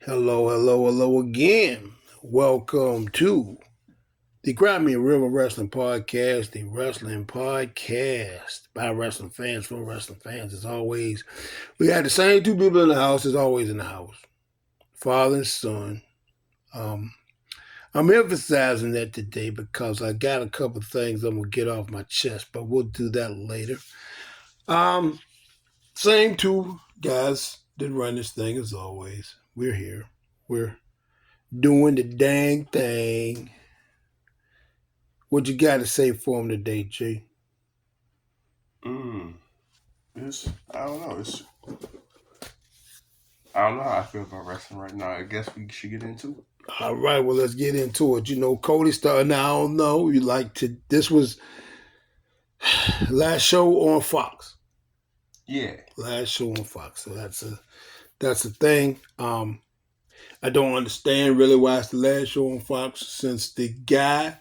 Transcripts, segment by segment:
Hello, hello, hello again. Welcome to the Grammy River Wrestling Podcast, the wrestling podcast by wrestling fans for wrestling fans. As always, we had the same two people in the house as always in the house, father and son. I'm emphasizing that today because I got a couple of things I'm gonna get off my chest, but we'll do that later. Same two guys that run this thing as always. We're here. We're doing the dang thing. What you got to say for him today, Jay? I don't know. I don't know how I feel about wrestling right now. I guess we should get into it. All right, well, let's get into it. You know, Cody started. Now, I don't know. This was last show on Fox. Yeah. Last show on Fox. So that's a thing. I don't understand really why it's the last show on Fox since the guy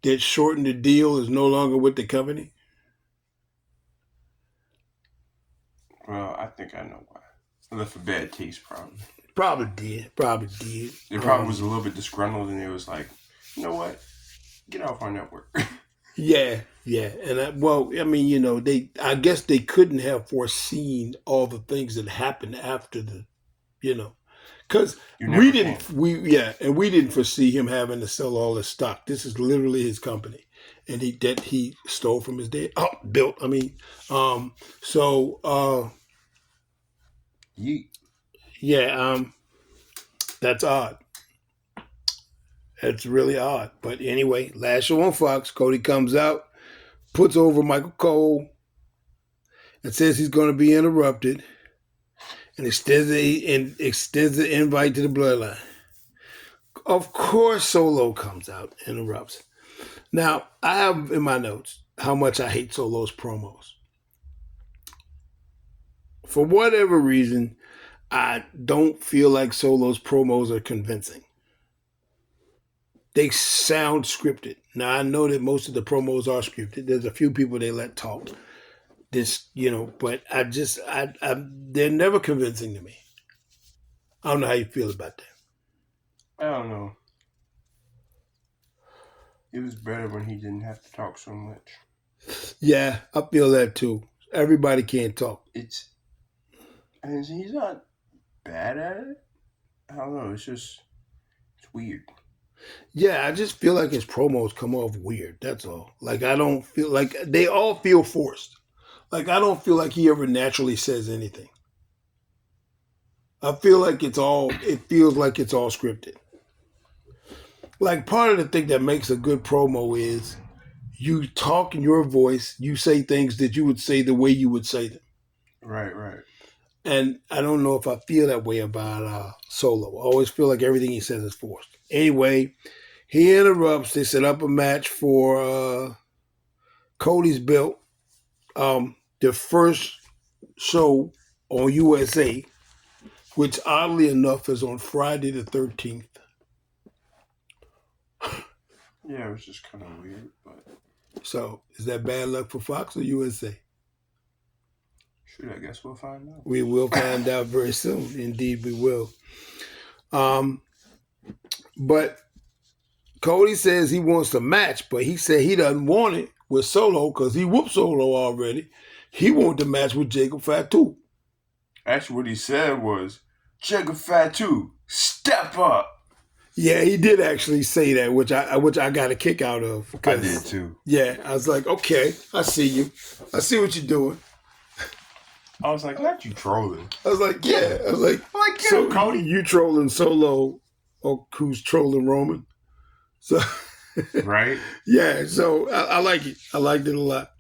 that shortened the deal is no longer with the company. Well, I think I know why. I left a bad taste, probably. Probably did. It probably was a little bit disgruntled, and it was like, you know what? Get off our network. Yeah. And I guess they couldn't have foreseen all the things that happened after because we didn't foresee him having to sell all his stock. This is literally his company, and he stole from his dad. Built. That's odd. That's really odd. But anyway, last show on Fox, Cody comes out, puts over Michael Cole, and says he's going to be interrupted, and extends the invite to the Bloodline. Of course, Solo comes out, interrupts. Now, I have in my notes how much I hate Solo's promos. For whatever reason, I don't feel like Solo's promos are convincing. They sound scripted. Now, I know that most of the promos are scripted. There's a few people they let talk. But they're never convincing to me. I don't know how you feel about that. I don't know. It was better when he didn't have to talk so much. Yeah, I feel that too. Everybody can't talk. He's not bad at it. I don't know. It's weird. Yeah, I just feel like his promos come off weird. That's all. Like, I don't feel like they all feel forced. Like, I don't feel like he ever naturally says anything. I feel like it feels like it's all scripted. Like, part of the thing that makes a good promo is you talk in your voice, you say things that you would say the way you would say them. Right. And I don't know if I feel that way about Solo. I always feel like everything he says is forced. Anyway, he interrupts. They set up a match for Cody's belt. The first show on USA, which oddly enough is on Friday the 13th. Yeah, it was just kind of weird. But So, is that bad luck for Fox or USA? Shoot, I guess we'll find out. We will find out very soon. Indeed, we will. But Cody says he wants a match, but he said he doesn't want it with Solo because he whooped Solo already. He wanted the match with Jacob Fatu. Actually, what he said was, Jacob Fatu, step up. Yeah, he did actually say that, which I got a kick out of. I did too. Yeah, I was like, okay, I see you. I see what you're doing. I was like, not you trolling. I was like, yeah. I was like so Cody, you trolling Solo, or who's trolling Roman? So, right? Yeah. So I like it. I liked it a lot.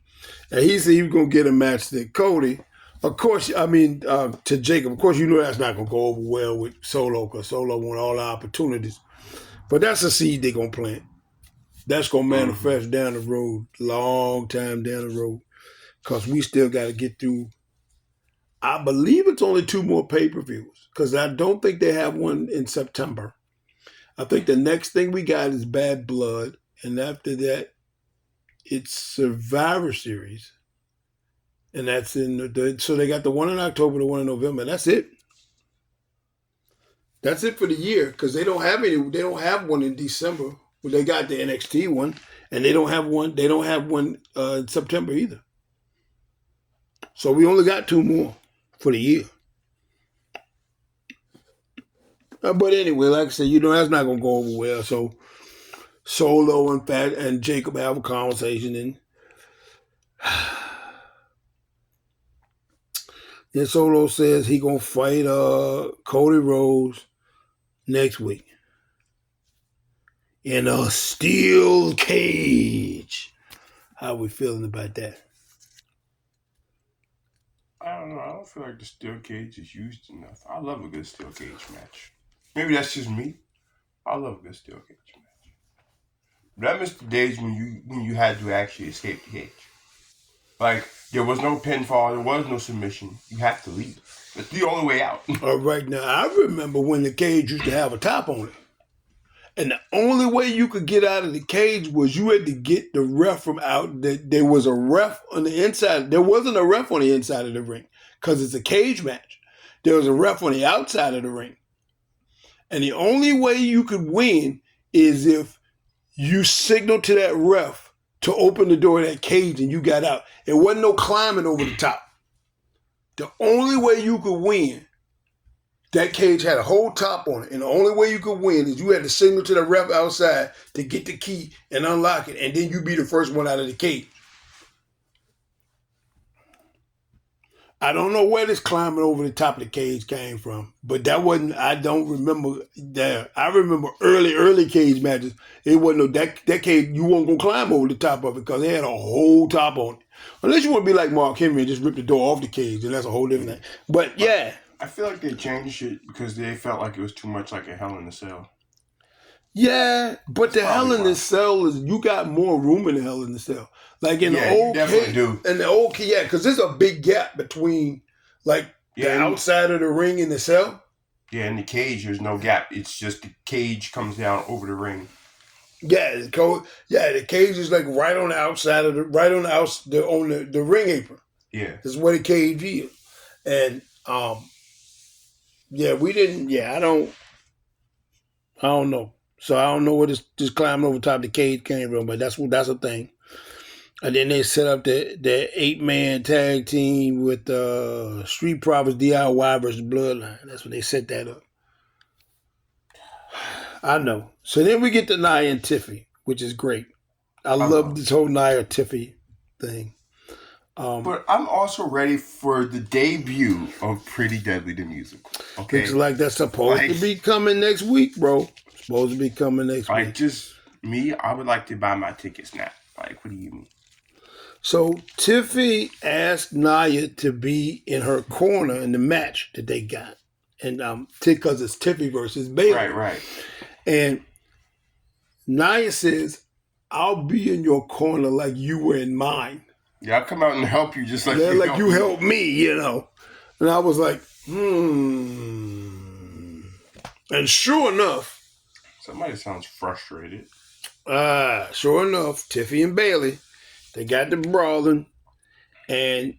And he said he was gonna get a match to Cody. Of course, to Jacob. Of course, you know that's not gonna go over well with Solo because Solo won all the opportunities. But that's a seed they're gonna plant. That's gonna manifest down the road, long time down the road, because we still got to get through. I believe it's only 2 more pay-per-views because I don't think they have one in September. I think the next thing we got is Bad Blood, and after that, it's Survivor Series, and that's so they got the one in October, the one in November. And that's it. That's it for the year because they don't have any. They don't have one in December. Well, they got the NXT one, and they don't have one. They don't have one in September either. So we only got 2 more for the year. But anyway, like I said, that's not gonna go over well. So Solo and Jacob have a conversation, and then Solo says he gonna fight Cody Rhodes next week in a steel cage. How we feeling about that? I don't know. I don't feel like the steel cage is used enough. I love a good steel cage match. Maybe that's just me. I love a good steel cage match. But I miss the days when you had to actually escape the cage. Like, there was no pinfall, there was no submission. You have to leave. It's the only way out. All right, now I remember when the cage used to have a top on it. And the only way you could get out of the cage was you had to get the ref from out. There was a ref on the inside. There wasn't a ref on the inside of the ring because it's a cage match. There was a ref on the outside of the ring. And the only way you could win is if you signaled to that ref to open the door of that cage and you got out. It wasn't no climbing over the top. The only way you could win, that cage had a whole top on it. And the only way you could win is you had to signal to the ref outside to get the key and unlock it. And then you be the first one out of the cage. I don't know where this climbing over the top of the cage came from, but that wasn't, I don't remember that. I remember early cage matches. It wasn't no, that cage, you weren't going to climb over the top of it because they had a whole top on it. Unless you want to be like Mark Henry and just rip the door off the cage, and that's a whole different thing. But yeah. I feel like they changed it because they felt like it was too much like a Hell in a Cell. Yeah, but the Hell in the Cell is, you got more room in the Hell in the Cell. Like in the old cage, in the old cage, yeah, because there's a big gap between like the outside of the ring and the cell. Yeah, in the cage, there's no gap. It's just the cage comes down over the ring. Yeah, the cage is like right on the outside of the the ring apron. Yeah, that's where the cage is, and yeah, we didn't. Yeah, I don't know. So I don't know where this climbing over top of the cage came from, but that's a thing. And then they set up the 8-man tag team with Street Profits DIY versus Bloodline. That's when they set that up. I know. So then we get to Nia and Tiffy, which is great. I love this whole Nia Tiffy thing. But I'm also ready for the debut of Pretty Deadly the Musical. Okay, looks like that's supposed to be coming next week, bro. Supposed to be coming next week. Like, just me, I would like to buy my tickets now. Like, what do you mean? So Tiffy asked Nia to be in her corner in the match that they got, and because it's Tiffy versus Bayley. Right. And Nia says, "I'll be in your corner like you were in mine." Yeah, I'll come out and help you just like you helped me, you know. And I was like, And sure enough, somebody sounds frustrated. Sure enough, Tiffy and Bayley, they got the brawling, and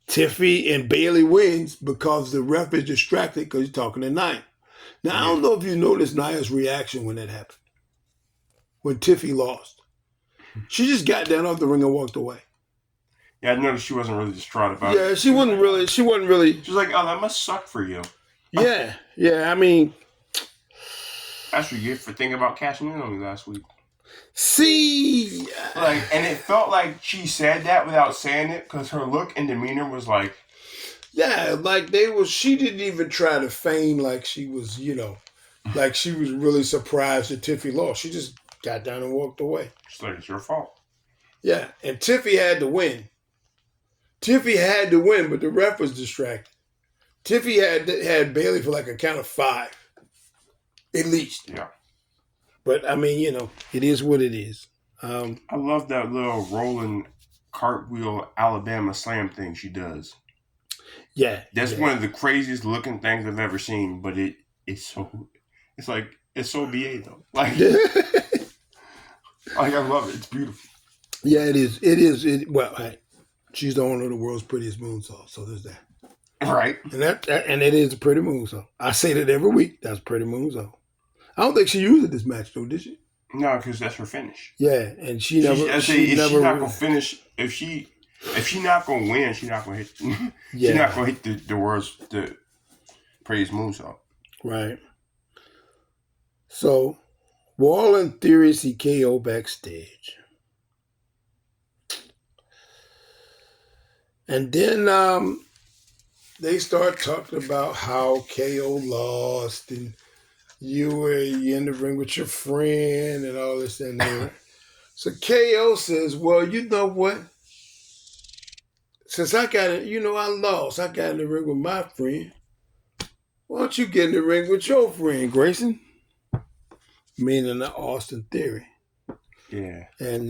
Tiffy and Bayley wins because the ref is distracted because he's talking to Nia. Now, I don't know if you noticed Nia's reaction when that happened. When Tiffy lost. She just got down off the ring and walked away. Yeah, I noticed she wasn't really distraught about it. Yeah, she wasn't really. She was like, oh, that must suck for you. Yeah, I mean. That's what you get for thinking about cashing in on me last week. See. And it felt like she said that without saying it because her look and demeanor was like. Yeah, she didn't even try to feign like she was, like she was really surprised that Tiffy lost. She just got down and walked away. She's like, it's your fault. Yeah, and Tiffy had to win. Tiffy had to win, but the ref was distracted. Tiffy had Bayley for like a count of 5. At least. Yeah. But, I mean, it is what it is. I love that little rolling cartwheel Alabama slam thing she does. Yeah. That's one of the craziest looking things I've ever seen, but it's so BA though. Like, I love it. It's beautiful. Yeah, it is. It is. Well, hey, she's the owner of the world's prettiest moonsault, so there's that. Right. And it is a pretty moonsault. I say that every week. That's a pretty moonsault. I don't think she used it this match though, did she? No, because that's her finish. Yeah, and she I say she if she's not never. gonna finish, if she not gonna win, she's not gonna hit. She's not Yeah, gonna hit the world's the praise moonsault. right. So, Wall in theory see KO backstage, and then they start talking about how KO lost and you were in the ring with your friend and all this and that. So KO says, "Well, you know what? Since I got it, I lost. I got in the ring with my friend. Why don't you get in the ring with your friend, Grayson?" Meaning the Austin Theory. Yeah. And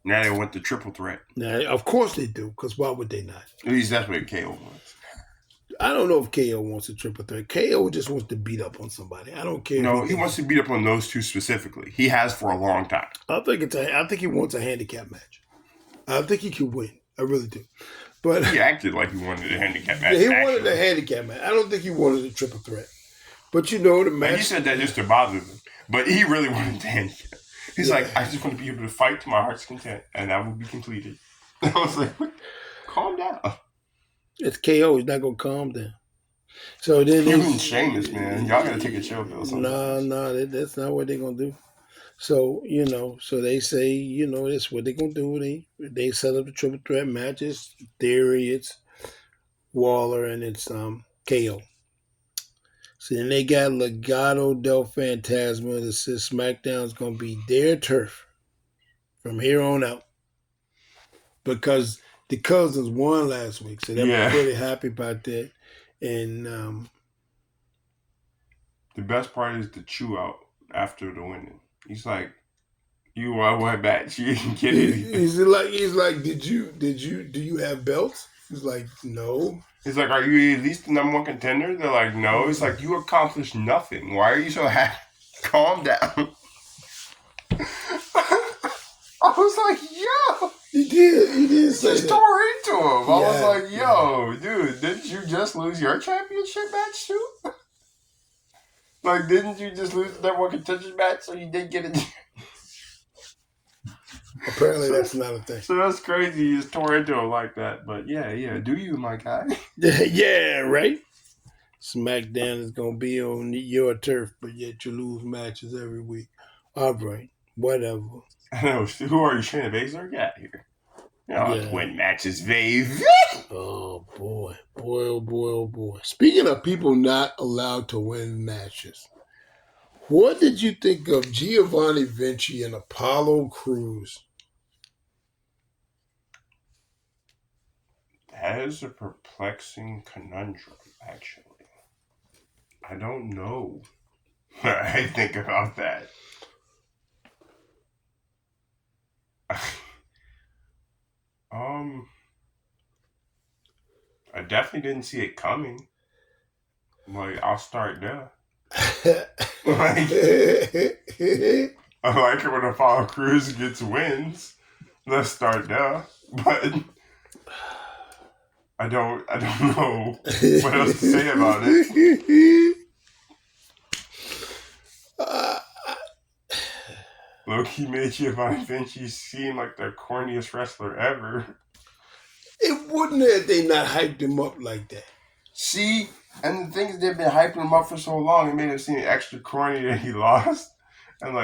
Now they want the triple threat. now, of course they do, because why would they not? At least that's what KO wants. I don't know if KO wants a triple threat. KO just wants to beat up on somebody. I don't care. No, he wants to beat up on those two specifically. He has for a long time. I think he wants a handicap match. I think he could win. I really do. But he acted like he wanted a handicap match. Yeah, he wanted a handicap match. I don't think he wanted a triple threat. But the match. And he said that just to bother them. But he really wanted the handicap. He's like, I just want to be able to fight to my heart's content, and that will be completed. I was like, calm down. It's KO. He's not gonna calm down. So then even Sheamus, man, y'all gotta take a chill pill. No, that's not what they're gonna do. So so they say that's what they're gonna do. They set up the triple threat matches. Theory, it's Waller and it's KO. So then they got Legado del Fantasma that says SmackDown's gonna be their turf from here on out because the Cousins won last week, so they're pretty happy about that. And the best part is the chew out after the winning. He's like, "You won one match. You didn't get anything." He's like, "Do you have belts?" He's like, "No." He's like, "Are you at least the number one contender?" They're like, "No." It's like, "You accomplished nothing. Why are you so happy?" Calm down. I was like, "Yo." He did say just that. tore into him. I was like, "Yo, dude, didn't you just lose your championship match too? Like, didn't you just lose the number one contender match so you didn't get it?" Apparently, that's not a thing. So that's crazy. You just tore into him like that. But yeah, do you, my guy? Yeah, right. SmackDown is gonna be on your turf, but yet you lose matches every week. All right, whatever. I know. Who are you, Shayna Baszler? Get out here. Win matches, baby. Oh boy, oh boy. Speaking of people not allowed to win matches, what did you think of Giovanni Vinci and Apollo Crews? That is a perplexing conundrum, actually. I don't know what I think about that. I definitely didn't see it coming. Like, I'll start there. I like it when Apollo Crews gets wins. Let's start there. But I don't know what else to say about it. Low-key made Giovanni Vinci seem like the corniest wrestler ever. It wouldn't have they not hyped him up like that. See, and the thing is, they've been hyping him up for so long, it made him seem extra corny that he lost. And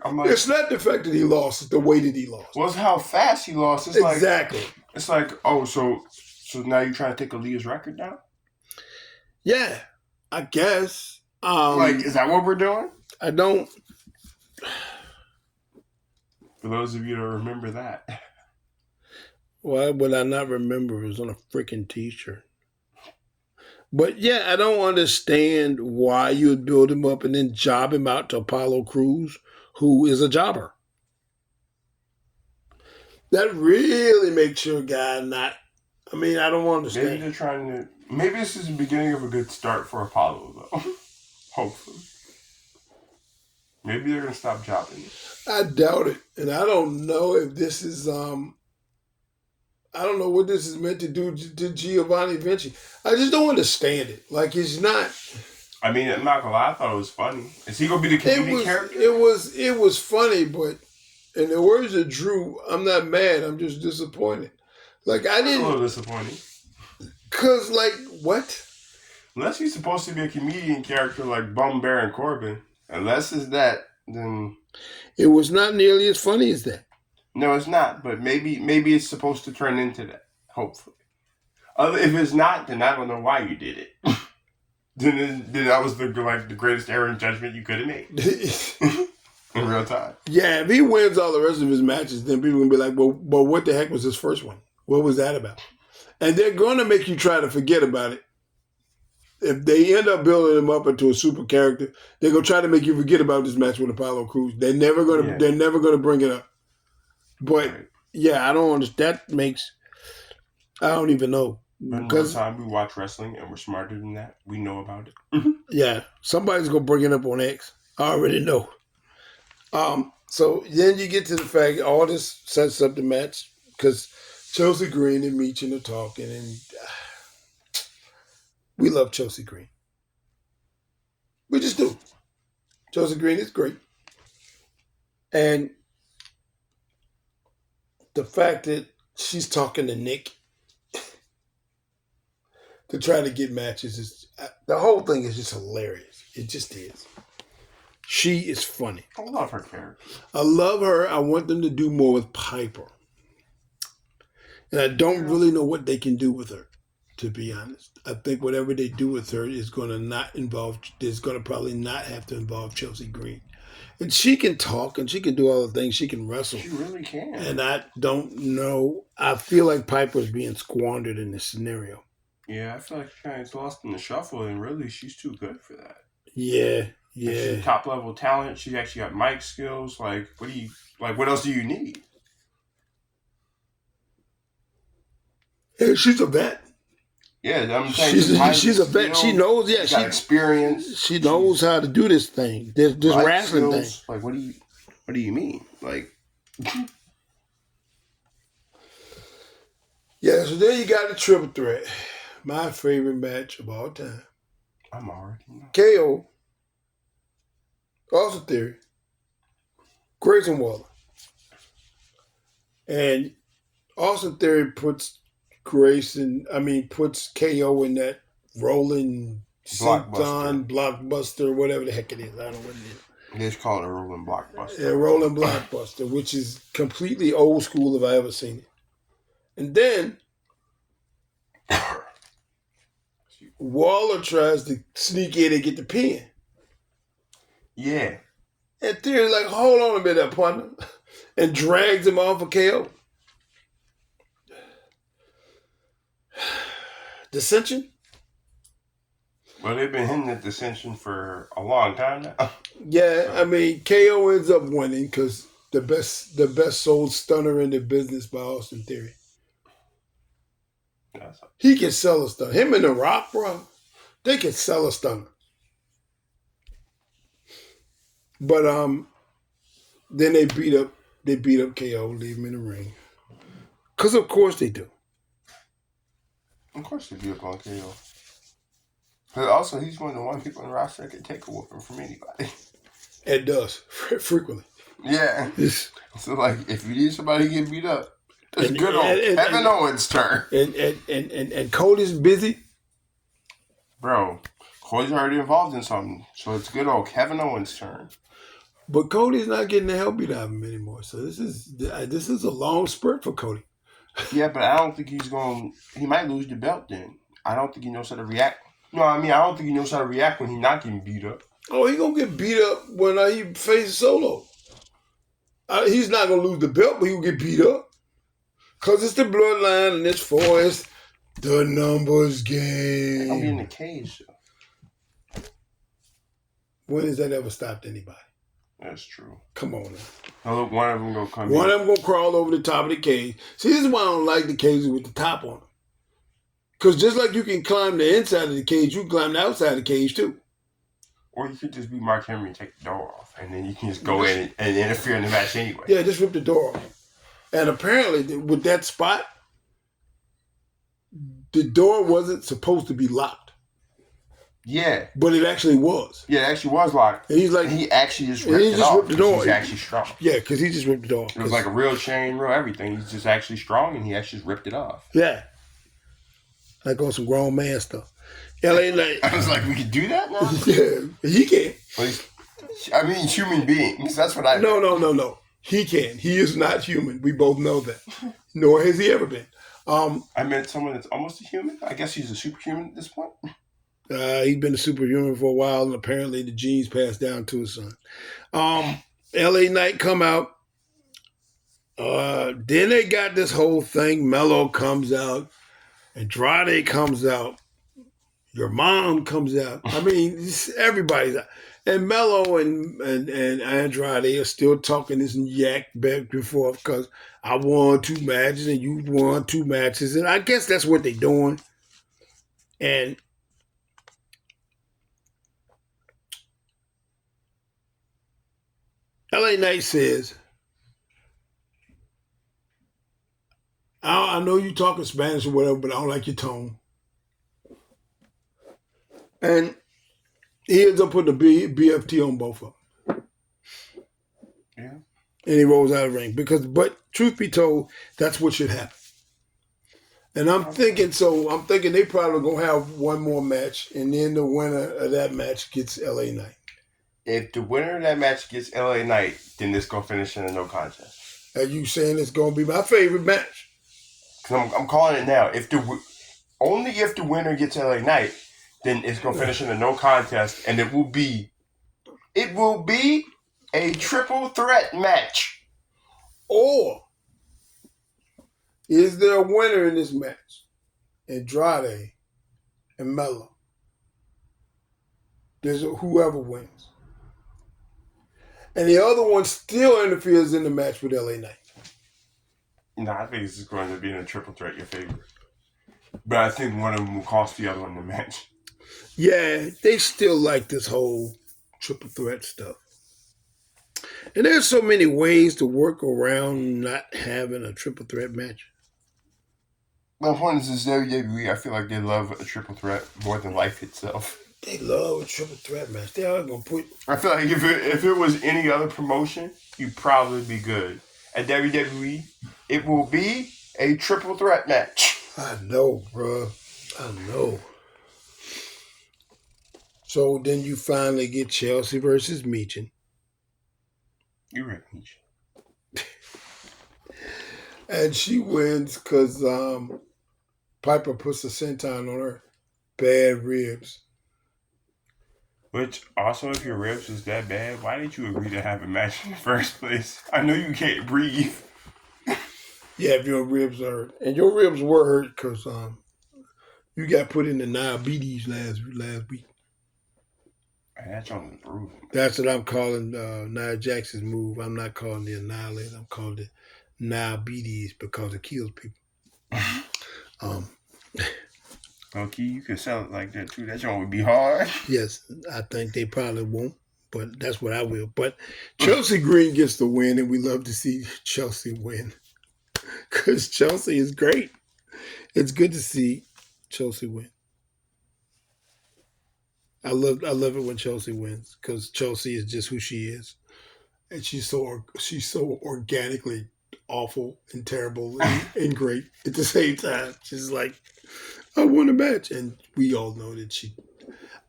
I'm like, it's not the fact that he lost; it's the way that he lost. Well, it's how fast he lost. It's exactly. It's like, oh, so now you're trying to take Aaliyah's record down? Yeah, I guess. Is that what we're doing? I don't. For those of you that remember that. Why would I not remember? It was on a freaking t-shirt. But yeah, I don't understand why you would build him up and then job him out to Apollo Crews, who is a jobber. That really makes your guy not. I mean, I don't understand. Maybe they're trying to. Maybe this is the beginning of a good start for Apollo, though. Hopefully. Maybe they're gonna stop jobbing. I doubt it, and I don't know if this is I don't know what this is meant to do to Giovanni Vinci. I just don't understand it. Like it's not. I mean, I'm not gonna lie, I thought it was funny. Is he gonna be the comedic character? It was funny, but in the words of Drew, I'm not mad. I'm just disappointed. Like I I'm a didn't, little disappointed. cause like what? Unless he's supposed to be a comedian character like Bum Baron Corbin. Unless it's that, then It was not nearly as funny as that. no, it's not. But maybe it's supposed to turn into that. Hopefully. If it's not, then I don't know why you did it. then that was the greatest error in judgment you could have made in real time. Yeah, if he wins all the rest of his matches, then people gonna be like, well, what the heck was his first one? What was that about? And they're gonna make you try to forget about it. If they end up building him up into a super character, they're gonna try to make you forget about this match with Apollo Crews. They're never gonna bring it up. But Right. yeah, I don't understand. That makes I don't even know. But Because time we watch wrestling and we're smarter than that, we know about it. yeah, somebody's gonna bring it up on X. I already know. So then you get to the fact all this sets up the match because Chelsea Green and Meechin are talking, and we love Chelsea Green. We just do. Chelsea Green is great, and the fact that she's talking to Nick to try to get matches is the whole thing is just hilarious. It just is. She is funny. I love her character. I love her. I want them to do more with Piper. And I don't really know what they can do with her, to be honest. I think whatever they do with her is going to probably not have to involve Chelsea Green. And she can talk and she can do all the things. She can wrestle. She really can. And I don't know. I feel like Piper's being squandered in this scenario. Yeah, I feel like she kind of lost in the shuffle, and really, she's too good for that. Yeah. She's top level talent. She's actually got mic skills. What else do you need? Yeah, she's a vet. Yeah, I'm saying she's a vet. She knows. Yeah, she got experience. She knows how to do this thing. This wrestling thing. Like, what do you mean? Like, yeah. So then you got the triple threat. My favorite match of all time. I'm already know. KO. Austin Theory. Grayson Waller. And Austin Theory puts KO in that rolling blockbuster, whatever the heck it is. I don't know what it is. They just call it a rolling blockbuster. Yeah, rolling blockbuster, which is completely old school if I ever seen it. And then Waller tries to sneak in and get the pin. Yeah. And Theory's like, hold on a minute, partner. And drags him off of KO. Dissension? Well, they've been hinting at dissension for a long time now. Yeah, so. I mean, KO ends up winning because the best sold stunner in the business by Austin Theory. He can sell a stunner. Him and The Rock, bro, they can sell a stunner. But then they beat up KO, leave him in the ring. Because of course they do. Of course they beat up on KO. But also, he's one of the one people in the roster that can take a whooping from anybody. It does frequently. Yeah. So like, if you need somebody to get beat up, it's good old Kevin Owens' turn. And Cody's busy. Bro, Cody's already involved in something, so it's good old Kevin Owens' turn. But Cody's not getting the help beat out of him anymore. So this is a long spurt for Cody. Yeah, but I don't think he might lose the belt then. I don't think he knows how to react. No, I mean, I don't think he knows how to react when he's not getting beat up. Oh, he's going to get beat up when he faces Solo. He's not going to lose the belt, but he'll get beat up. Because it's the bloodline and it's the numbers game. I'll be in the cage, though. When has that ever stopped anybody? That's true. Come on now. Now look, one of them gonna come in. One of them gonna crawl over the top of the cage. See, this is why I don't like the cages with the top on them. Because just like you can climb the inside of the cage, you can climb the outside of the cage too. Or you could just be Mark Henry and take the door off, and then you can just go in and interfere in the match anyway. Yeah, just rip the door off. And apparently, with that spot, the door wasn't supposed to be locked. Yeah. But it actually was. Yeah, it actually was locked. And he's like, and he actually just ripped it off. Ripped the door. He's actually strong. Yeah, because he just ripped it off. It was like a real chain, real everything. He's just actually strong, and he actually just ripped it off. Yeah. Like on some grown man stuff. LA Knight. I was like, we could do that now? Yeah, he can. I mean, human beings. That's what I meant. No. He can. He is not human. We both know that. Nor has he ever been. I meant someone that's almost a human. I guess he's a superhuman at this point. He's been a superhuman for a while, and apparently the genes passed down to his son. LA Knight come out. Then they got this whole thing. Mello comes out. Andrade comes out. Your mom comes out. I mean, everybody's out. And Mello and Andrade are still talking this yak back and forth because I won 2 matches and you won 2 matches. And I guess that's what they're doing. And LA Knight says, I know you talking Spanish or whatever, but I don't like your tone. And he ends up putting the BFT on both of them. Yeah. And he rolls out of the ring. But truth be told, that's what should happen. And I'm thinking they probably going to have one more match, and then the winner of that match gets LA Knight. If the winner of that match gets LA Knight, then this going to finish in a no contest. Are you saying it's going to be my favorite match? Because I'm calling it now. Only if the winner gets LA Knight, then it's going to finish in a no contest, and it will be a triple threat match. Or is there a winner in this match? Andrade and Mello. There's whoever wins. And the other one still interferes in the match with LA Knight. No, I think this is going to be in a triple threat, your favorite. But I think one of them will cost the other one the match. Yeah, they still like this whole triple threat stuff. And there's so many ways to work around not having a triple threat match. My point is WWE, I feel like they love a triple threat more than life itself. They love a triple threat match. They are going to put... I feel like if it was any other promotion, you'd probably be good. At WWE, it will be a triple threat match. I know, bro. I know. So then you finally get Chelsea versus Meechin. You're right, Meechin. And she wins because Piper puts a senton on her bad ribs. Which, also, if your ribs was that bad, why did you agree to have a match in the first place? I know you can't breathe. Yeah, if your ribs are hurt. And your ribs were hurt because you got put in the diabetes last week. Man, that's on the brutal. That's what I'm calling Nia Jax's move. I'm not calling it Annihilate. I'm calling it diabetes because it kills people. Okay, you could sell it like that too. That joint would be hard. Yes, I think they probably won't, but that's what I will. But Chelsea Green gets the win, and we love to see Chelsea win because Chelsea is great. It's good to see Chelsea win. I love it when Chelsea wins because Chelsea is just who she is, and she's so organically awful and terrible and great at the same time. She's like, I won a match, and we all know that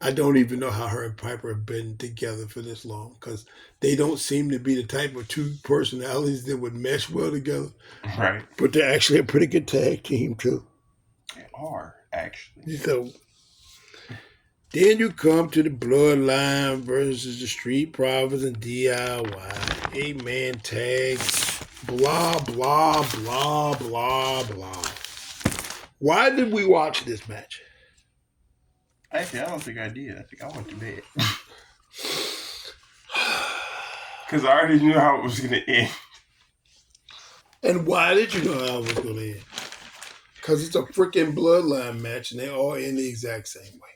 I don't even know how her and Piper have been together for this long because they don't seem to be the type of two personalities that would mesh well together. Right. But they're actually a pretty good tag team too. They are, actually. So then you come to the Bloodline versus the Street Profits and DIY. 8-man tag. Blah, blah, blah, blah, blah. Why did we watch this match? Actually, I don't think I did. I think I went to bed. Because I already knew how it was going to end. And why did you know how it was going to end? Because it's a freaking Bloodline match and they all end the exact same way.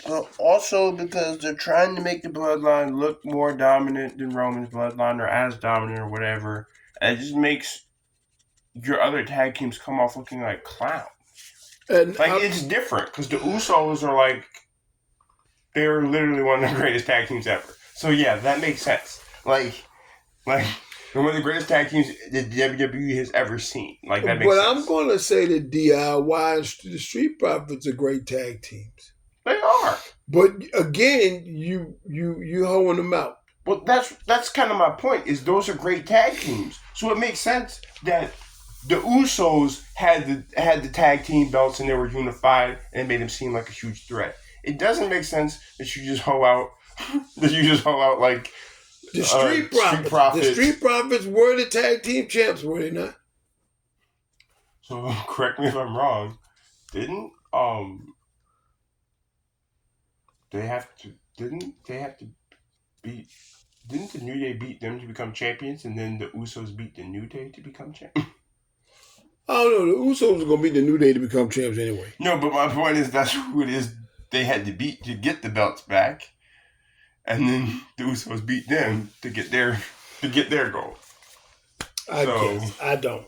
Well, also because they're trying to make the Bloodline look more dominant than Roman's Bloodline or as dominant or whatever. And it just makes your other tag teams come off looking like clowns. And Like, it's different because the Usos are like, they're literally one of the greatest tag teams ever. So yeah, that makes sense. Like they're one of the greatest tag teams that WWE has ever seen. Like, that makes sense. But I'm going to say that DIY and the Street Profits are great tag teams. They are. But again, you hoeing them out. Well, that's kind of my point. Is those are great tag teams, so it makes sense that the Usos had the tag team belts and they were unified and it made them seem like a huge threat. It doesn't make sense that you just hoe out like the Street Profits. The Street Profits were the tag team champs, were they not? So correct me if I'm wrong. Didn't they have to beat? Didn't the New Day beat them to become champions, and then the Usos beat the New Day to become champions? Oh no, the Usos are gonna beat the New Day to become champs anyway. No, but my point is that's who it is they had to beat to get the belts back, and then the Usos beat them to get their goal. I guess I don't.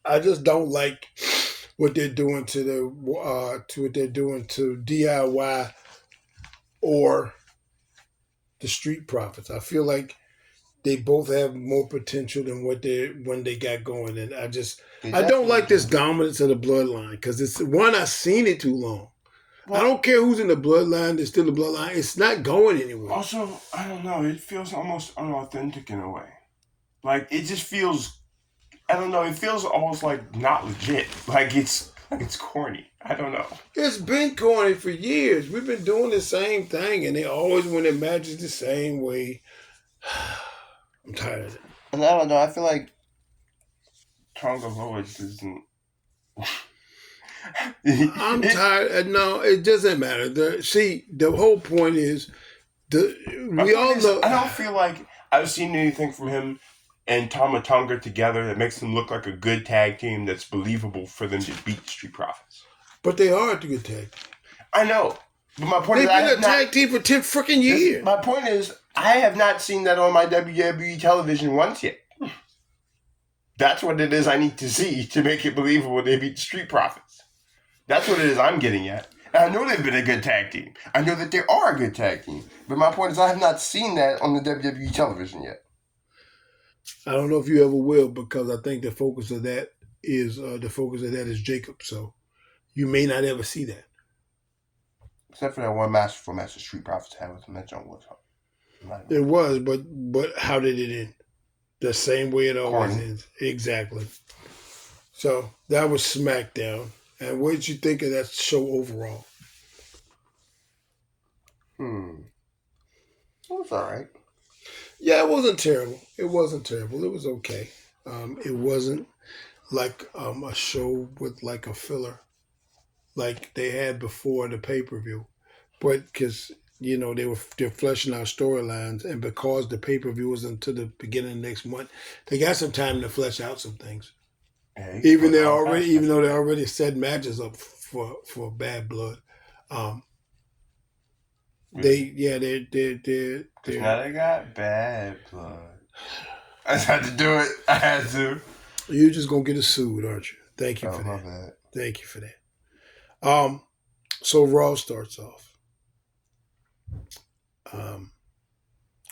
I just don't like what they're doing to DIY or the Street Profits. I feel like they both have more potential than when they got going, and I don't like this dominance of the bloodline because I've seen it too long. Well, I don't care who's in the bloodline. They're still the bloodline. It's not going anywhere. Also, I don't know. It feels almost unauthentic in a way. Like, it just feels. I don't know. It feels almost like not legit. Like it's corny. I don't know. It's been corny for years. We've been doing the same thing, and they always win their matches the same way. I'm tired of it. And I don't know. I feel like Tonga Loa doesn't. I'm tired. No, it doesn't matter. The whole point is, I don't feel like I've seen anything from him and Tama Tonga together that makes them look like a good tag team that's believable for them to beat Street Profits. But they are a good tag team. I know. But my point They've been a tag team for 10 freaking years. My point is, I have not seen that on my WWE television once yet. That's what it is I need to see to make it believable they beat Street Profits. That's what it is I'm getting at. And I know they've been a good tag team. I know that they are a good tag team. But my point is I have not seen that on the WWE television yet. I don't know if you ever will, because I think the focus of that is Jacob. So you may not ever see that. Except for that one masterful match the Street Profits had with him. That joint was hard. It was, but how did it end? The same way it always ends. Exactly. So that was SmackDown. And what did you think of that show overall? It was all right. Yeah, it wasn't terrible. It was okay. It wasn't like a show with like a filler like they had before the pay-per-view. But because, they're fleshing out storylines, and because the pay-per-view was until the beginning of next month, they got some time to flesh out some things. Yeah, even though they already set matches up for Bad Blood. They now they got Bad Blood. I just had to do it. I had to. You're just gonna get us sued, aren't you? Thank you for that. Bad. Thank you for that. So Raw starts off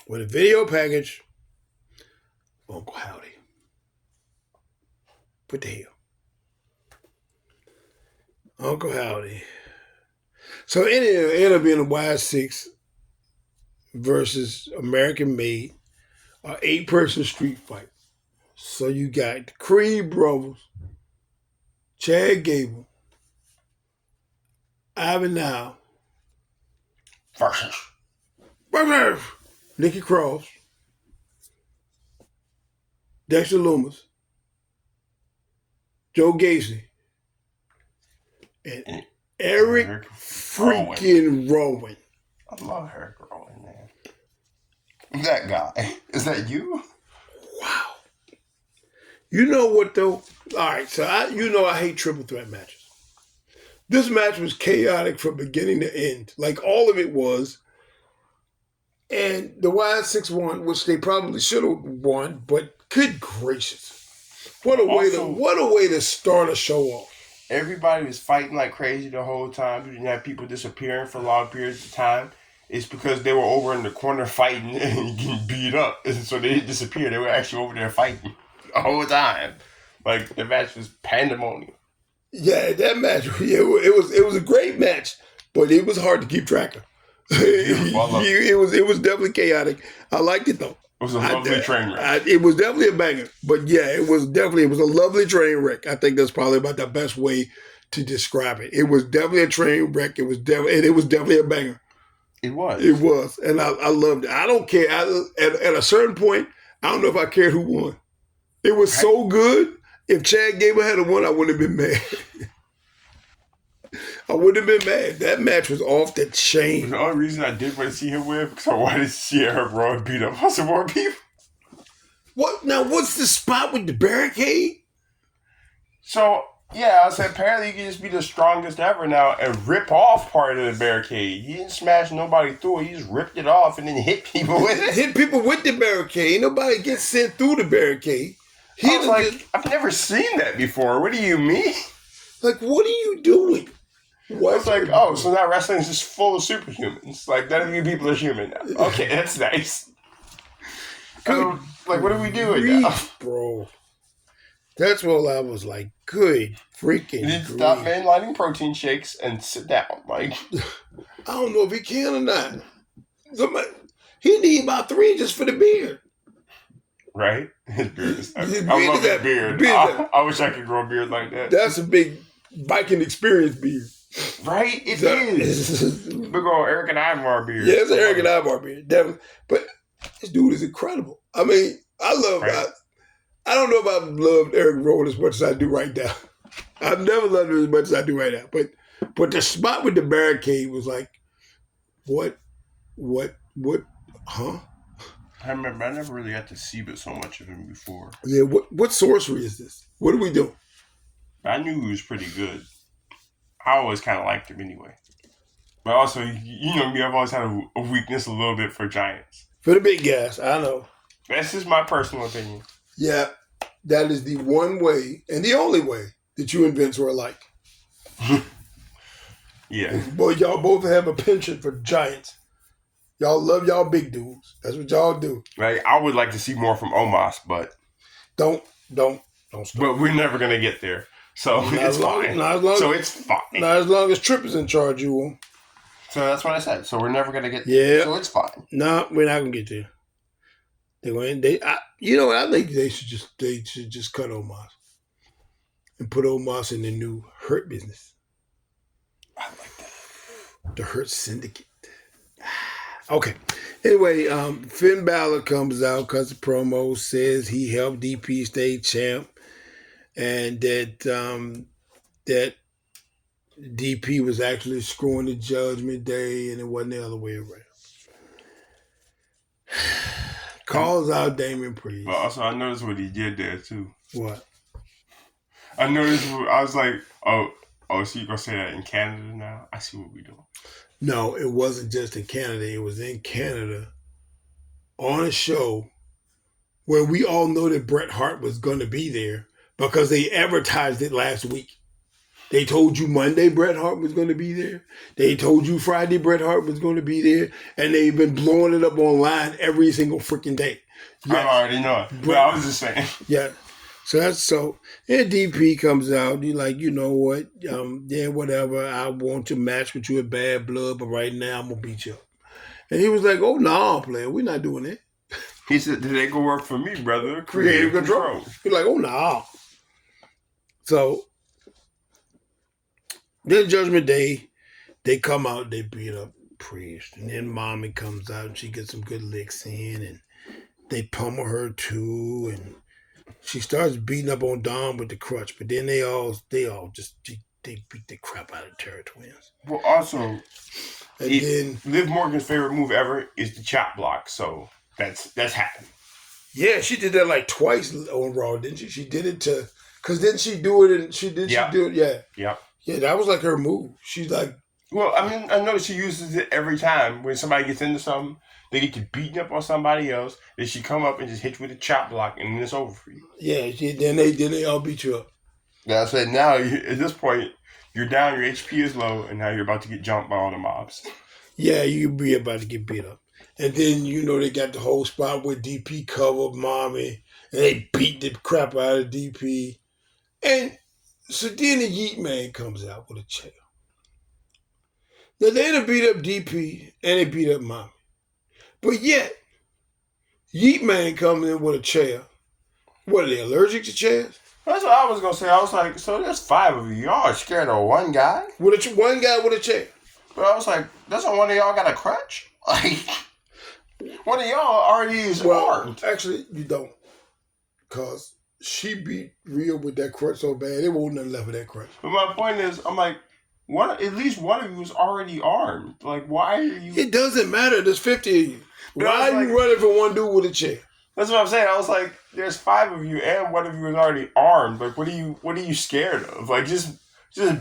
with a video package. Uncle Howdy. What the hell? Uncle Howdy. So it ended up being a Y6 versus American Made, an 8-person street fight. So you got the Creed brothers, Chad Gable, Ivan Now, versus Nikki Cross, Dexter Lumis, Joe Gacy, and Eric freaking Rowan. I love Eric Rowan, man. That guy. Is that you? Wow. You know what, though? All right, so I hate triple threat matches. This match was chaotic from beginning to end. Like, all of it was. And the Y6 won, which they probably should have won, but good gracious. What a way to start a show off. everybody was fighting like crazy the whole time. You didn't have people disappearing for long periods of time. It's because they were over in the corner fighting and getting beat up. And so they didn't disappear. They were actually over there fighting the whole time. Like, the match was pandemonium. Yeah, that match, yeah, it was a great match, but it was hard to keep track of. It was definitely chaotic. I liked it though. It was a lovely train wreck. It was definitely a banger. But yeah, it was a lovely train wreck. I think that's probably about the best way to describe it. It was definitely a train wreck. It was definitely a banger. It was. It was. And I loved it. I don't care. At a certain point, I don't know if I cared who won. It was so good. If Chad Gable had won, I wouldn't have been mad. I wouldn't have been mad. That match was off the chain. The only reason I did want to see him win because I wanted to see her bro beat up some more people. What now? What's the spot with the barricade? So yeah, I said apparently he can just be the strongest ever now and rip off part of the barricade. He didn't smash nobody through it. He just ripped it off and then hit people with it. Hit people with the barricade. Ain't nobody gets sent through the barricade. I was like, I've never seen that before. What do you mean? Like, what are you doing? I was like, oh, so now wrestling is just full of superhumans. Like, none of you people are human now. Okay, that's nice. Like, what are we doing now? Bro. That's what I was like, good freaking You need to stop mainlining protein shakes and sit down. Like, I don't know if he can or not. He need about 3 just for the beard. Right? His beard is I love his beard. I wish I could grow a beard like that. That's a big Viking experience beard. Right? It is. Big old Eric and Ivar beard. Yeah, it's an Eric and Ivar beard, definitely. But this dude is incredible. I mean, I love I don't know if I've loved Eric Rowan as much as I do right now. I've never loved him as much as I do right now. But the spot with the barricade was like, what, huh? I remember I never really got to see but so much of him before. Yeah, what sorcery is this? What are we doing? I knew he was pretty good. I always kind of liked him anyway. But also, you know me, I've always had a weakness a little bit for giants. For the big guys, I know. That's just my personal opinion. Yeah, that is the one way and the only way that you and Vince were alike. Yeah. Boy, y'all both have a penchant for giants. Y'all love y'all big dudes. That's what y'all do. Like, I would like to see more from Omos, but don't stop. But we're never gonna get there. So it's fine. It's fine. Not as long as Tripp is in charge, you will. So that's what I said. So we're never gonna get there. Yeah. So it's fine. No, we're not gonna get there. You know what? I think they should just cut Omos and put Omos in the new Hurt business. I like that. The Hurt Syndicate. Okay. Anyway, Finn Balor comes out because the promo says he helped DP stay champ, and that DP was actually screwing the Judgment Day, and it wasn't the other way around. Calls out Damian Priest. But also, I noticed what he did there too. What? I noticed. I was like, oh, so you gonna say that in Canada now? I see what we doing. No, it wasn't just in Canada. It was in Canada on a show where we all know that Bret Hart was going to be there because they advertised it last week. They told you Monday Bret Hart was going to be there. They told you Friday Bret Hart was going to be there. And they've been blowing it up online every single freaking day. Yes. I already know it. But I was just saying. Yeah. So that's so. And DP comes out. He's like, you know what? Yeah, whatever. I want to match with you at Bad Blood, but right now I'm going to beat you up. And he was like, oh, no, player. We're not doing that. He said, did they go work for me, brother? Creative control. He's like, oh, no. So then Judgment Day, they come out, they beat up Priest. And then Mommy comes out and she gets some good licks in. And they pummel her too. And she starts beating up on Dom with the crutch, but then they all just beat the crap out of Terror Twins. Well, also, then Liv Morgan's favorite move ever is the chop block, so that's happened. Yeah, she did that like twice on Raw, didn't she? She did it because didn't she do it? And she do it. Yeah. Yeah, that was like her move. She's like. Well, I mean, I know she uses it every time when somebody gets into something. They get to beating up on somebody else. Then she come up and just hit you with a chop block, and then it's over for you. Yeah, then they all beat you up. Yeah, I said now at this point you're down, your HP is low, and now you're about to get jumped by all the mobs. Yeah, you be about to get beat up. And then, they got the whole spot where DP covered mommy, and they beat the crap out of DP. And so then the Yeet Man comes out with a chair. Now, they done beat up DP, and they beat up mommy. But yet, Yeet Man comes in with a chair. What, are they allergic to chairs? That's what I was gonna say. I was like, so there's 5 of you. Y'all are scared of one guy? One guy with a chair. But I was like, doesn't one of y'all got a crutch? Like, one of y'all already is armed. Actually, you don't. Because she beat Rhea with that crutch so bad, it won't nothing left of that crutch. But my point is, I'm like, at least one of you is already armed. Like, why are you... It doesn't matter. There's 50 of you. Why are you running for one dude with a chair? That's what I'm saying. I was like, there's 5 of you, and one of you is already armed. Like, what are you scared of? Like, just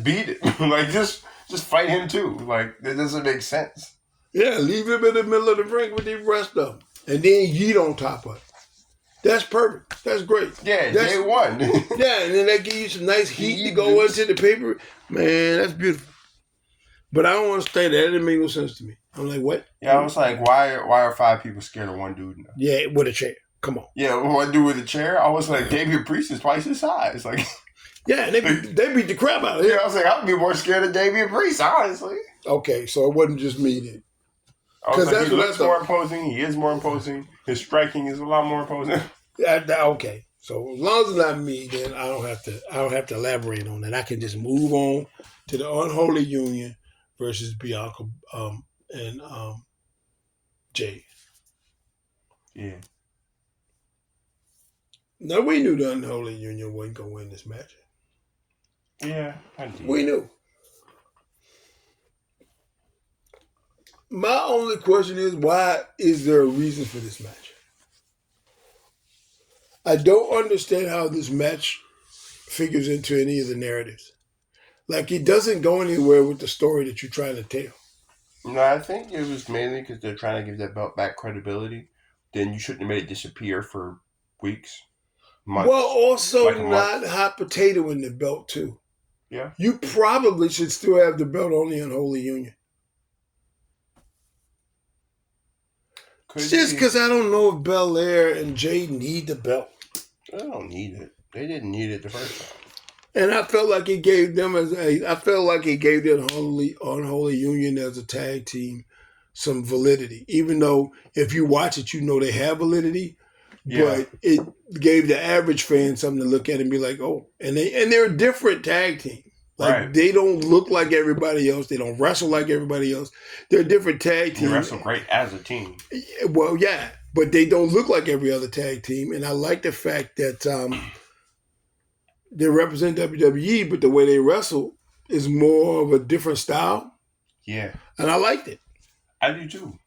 beat it. Like, just fight him too. Like, that doesn't make sense. Yeah, leave him in the middle of the ring with the rest of them. And then yeet on top of it. That's perfect. That's great. Yeah, day one. Yeah, and then they give you some nice heat to go into the paper. Man, that's beautiful. But I don't understand that. That didn't make no sense to me. I'm like, what? Yeah, I was like, why are 5 people scared of one dude now? Yeah, with a chair. Come on. Yeah, one dude with a chair. I was like, Damian Priest is twice his size. Like, yeah, they beat the crap out of him. Yeah, I was like, I'd be more scared of Damian Priest, honestly. Okay, so it wasn't just me then. Because he looks more imposing. He is more imposing. His striking is a lot more imposing. Okay, so as long as it's not me, then I don't have to elaborate on that. I can just move on to the Unholy Union versus Bianca and Jade. Yeah. Now we knew the Unholy Union wasn't gonna win this match. Yeah, I did. We knew. My only question is, why is there a reason for this match? I don't understand how this match figures into any of the narratives. Like, it doesn't go anywhere with the story that you're trying to tell. No, I think it was mainly because they're trying to give that belt back credibility. Then you shouldn't have made it disappear for weeks, months. Well, also not hot potato in the belt, too. Yeah. You probably should still have the belt on the Unholy Union. Just because I don't know if Belair and Jade need the belt. They don't need it. They didn't need it the first time. And I felt like it gave them Unholy Union as a tag team some validity. Even though if you watch it, you know they have validity. Yeah. But it gave the average fan something to look at and be like, oh, and they're a different tag team. Like, right. They don't look like everybody else. They don't wrestle like everybody else. They're a different tag team. They wrestle great as a team. Well, yeah, but they don't look like every other tag team. And I like the fact that they represent WWE, but the way they wrestle is more of a different style. Yeah. And I liked it. I do too.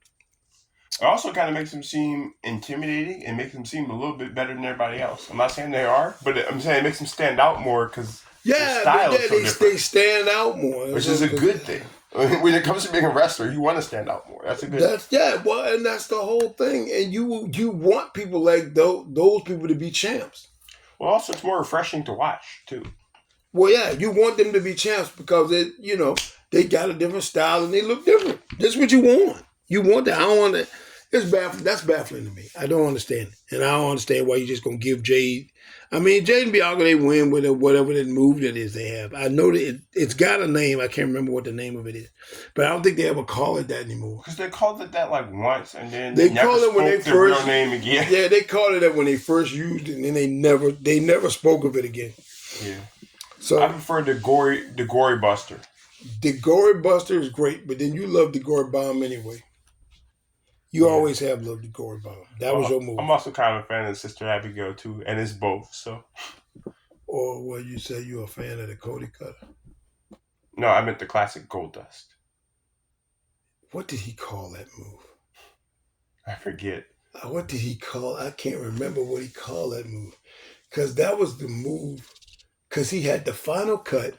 It also kind of makes them seem intimidating and makes them seem a little bit better than everybody else. I'm not saying they are, but I'm saying it makes them stand out more because they stand out more. Which is a good thing. When it comes to being a wrestler, you want to stand out more. That's a good thing. Yeah, well, and that's the whole thing. And you want people like those people to be champs. Well, also, it's more refreshing to watch, too. Well, yeah, you want them to be champs because they got a different style and they look different. That's what you want. You want that. I don't want that. It's baffling. That's baffling to me. I don't understand it. And I don't understand why you're just going to give Jade. I mean, Jade and Bianca, they win with whatever that move that is they have. I know that it's got a name. I can't remember what the name of it is. But I don't think they ever call it that anymore. Because they called it that like once and then they never called it when they first real name again. Yeah, they called it that when they first used it and then they never spoke of it again. Yeah. So I prefer the Gory Buster. The Gory Buster is great, but then you love the Gory Bomb anyway. You always have loved the Gory Bomb. That was your move. I'm also kind of a fan of Sister Abigail too, and it's both. So. Or what you say you're a fan of the Cody Cutter? No, I meant the classic Gold Dust. What did he call that move? I forget. What did he call? I can't remember what he called that move. Because that was the move. Because he had the final cut.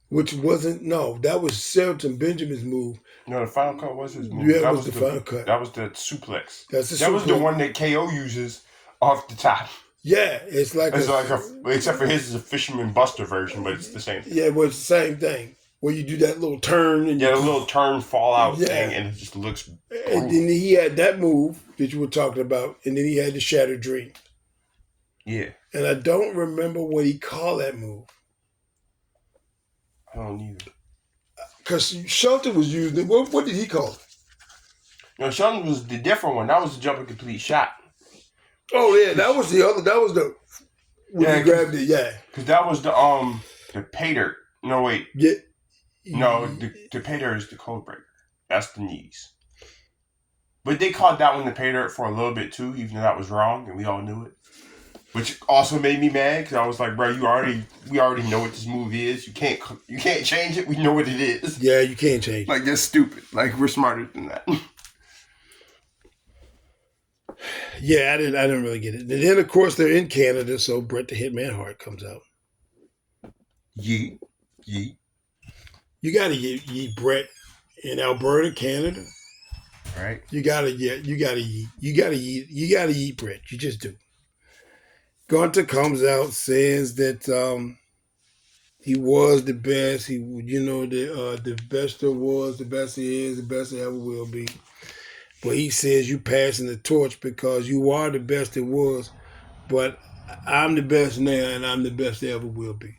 Which that was Shelton Benjamin's move. No, the final cut was his move. Yeah, that was the final cut. That was the suplex. That was the one that KO uses off the top. Yeah, it's like except for his is a Fisherman Buster version, but it's the same thing. Yeah, but it's the same thing. Where you do that little turn and the little turn fallout thing, Yeah. and it just looks brutal. And then he had that move that you were talking about, and then he had the Shattered Dream. Yeah. And I don't remember what he called that move. I don't either. Because Shelton was using it. What did he call it? No, Shelton was the different one. That was the jump and complete shot. Oh yeah, that was the other. That was the when he grabbed it. Yeah, because that was the pay dirt. No wait. Yeah. No, the pay dirt is the code breaker. That's the knees. But they called that one the pay dirt for a little bit too, even though that was wrong, and we all knew it. Which also made me mad because I was like, bro, we already know what this move is. You can't change it. We know what it is. Yeah, you can't change it. Like, that's stupid. Like, we're smarter than that. Yeah, I didn't really get it. And then of course they're in Canada, so Bret the Hitman Hart comes out. Yeet. You gotta yeet Bret in Alberta, Canada. Right. You gotta eat Bret. You just do. Gunter comes out, says that he was the best. He, the best there was, the best he is, the best he ever will be. But he says you passing the torch because you are the best there was, but I'm the best now and I'm the best there ever will be.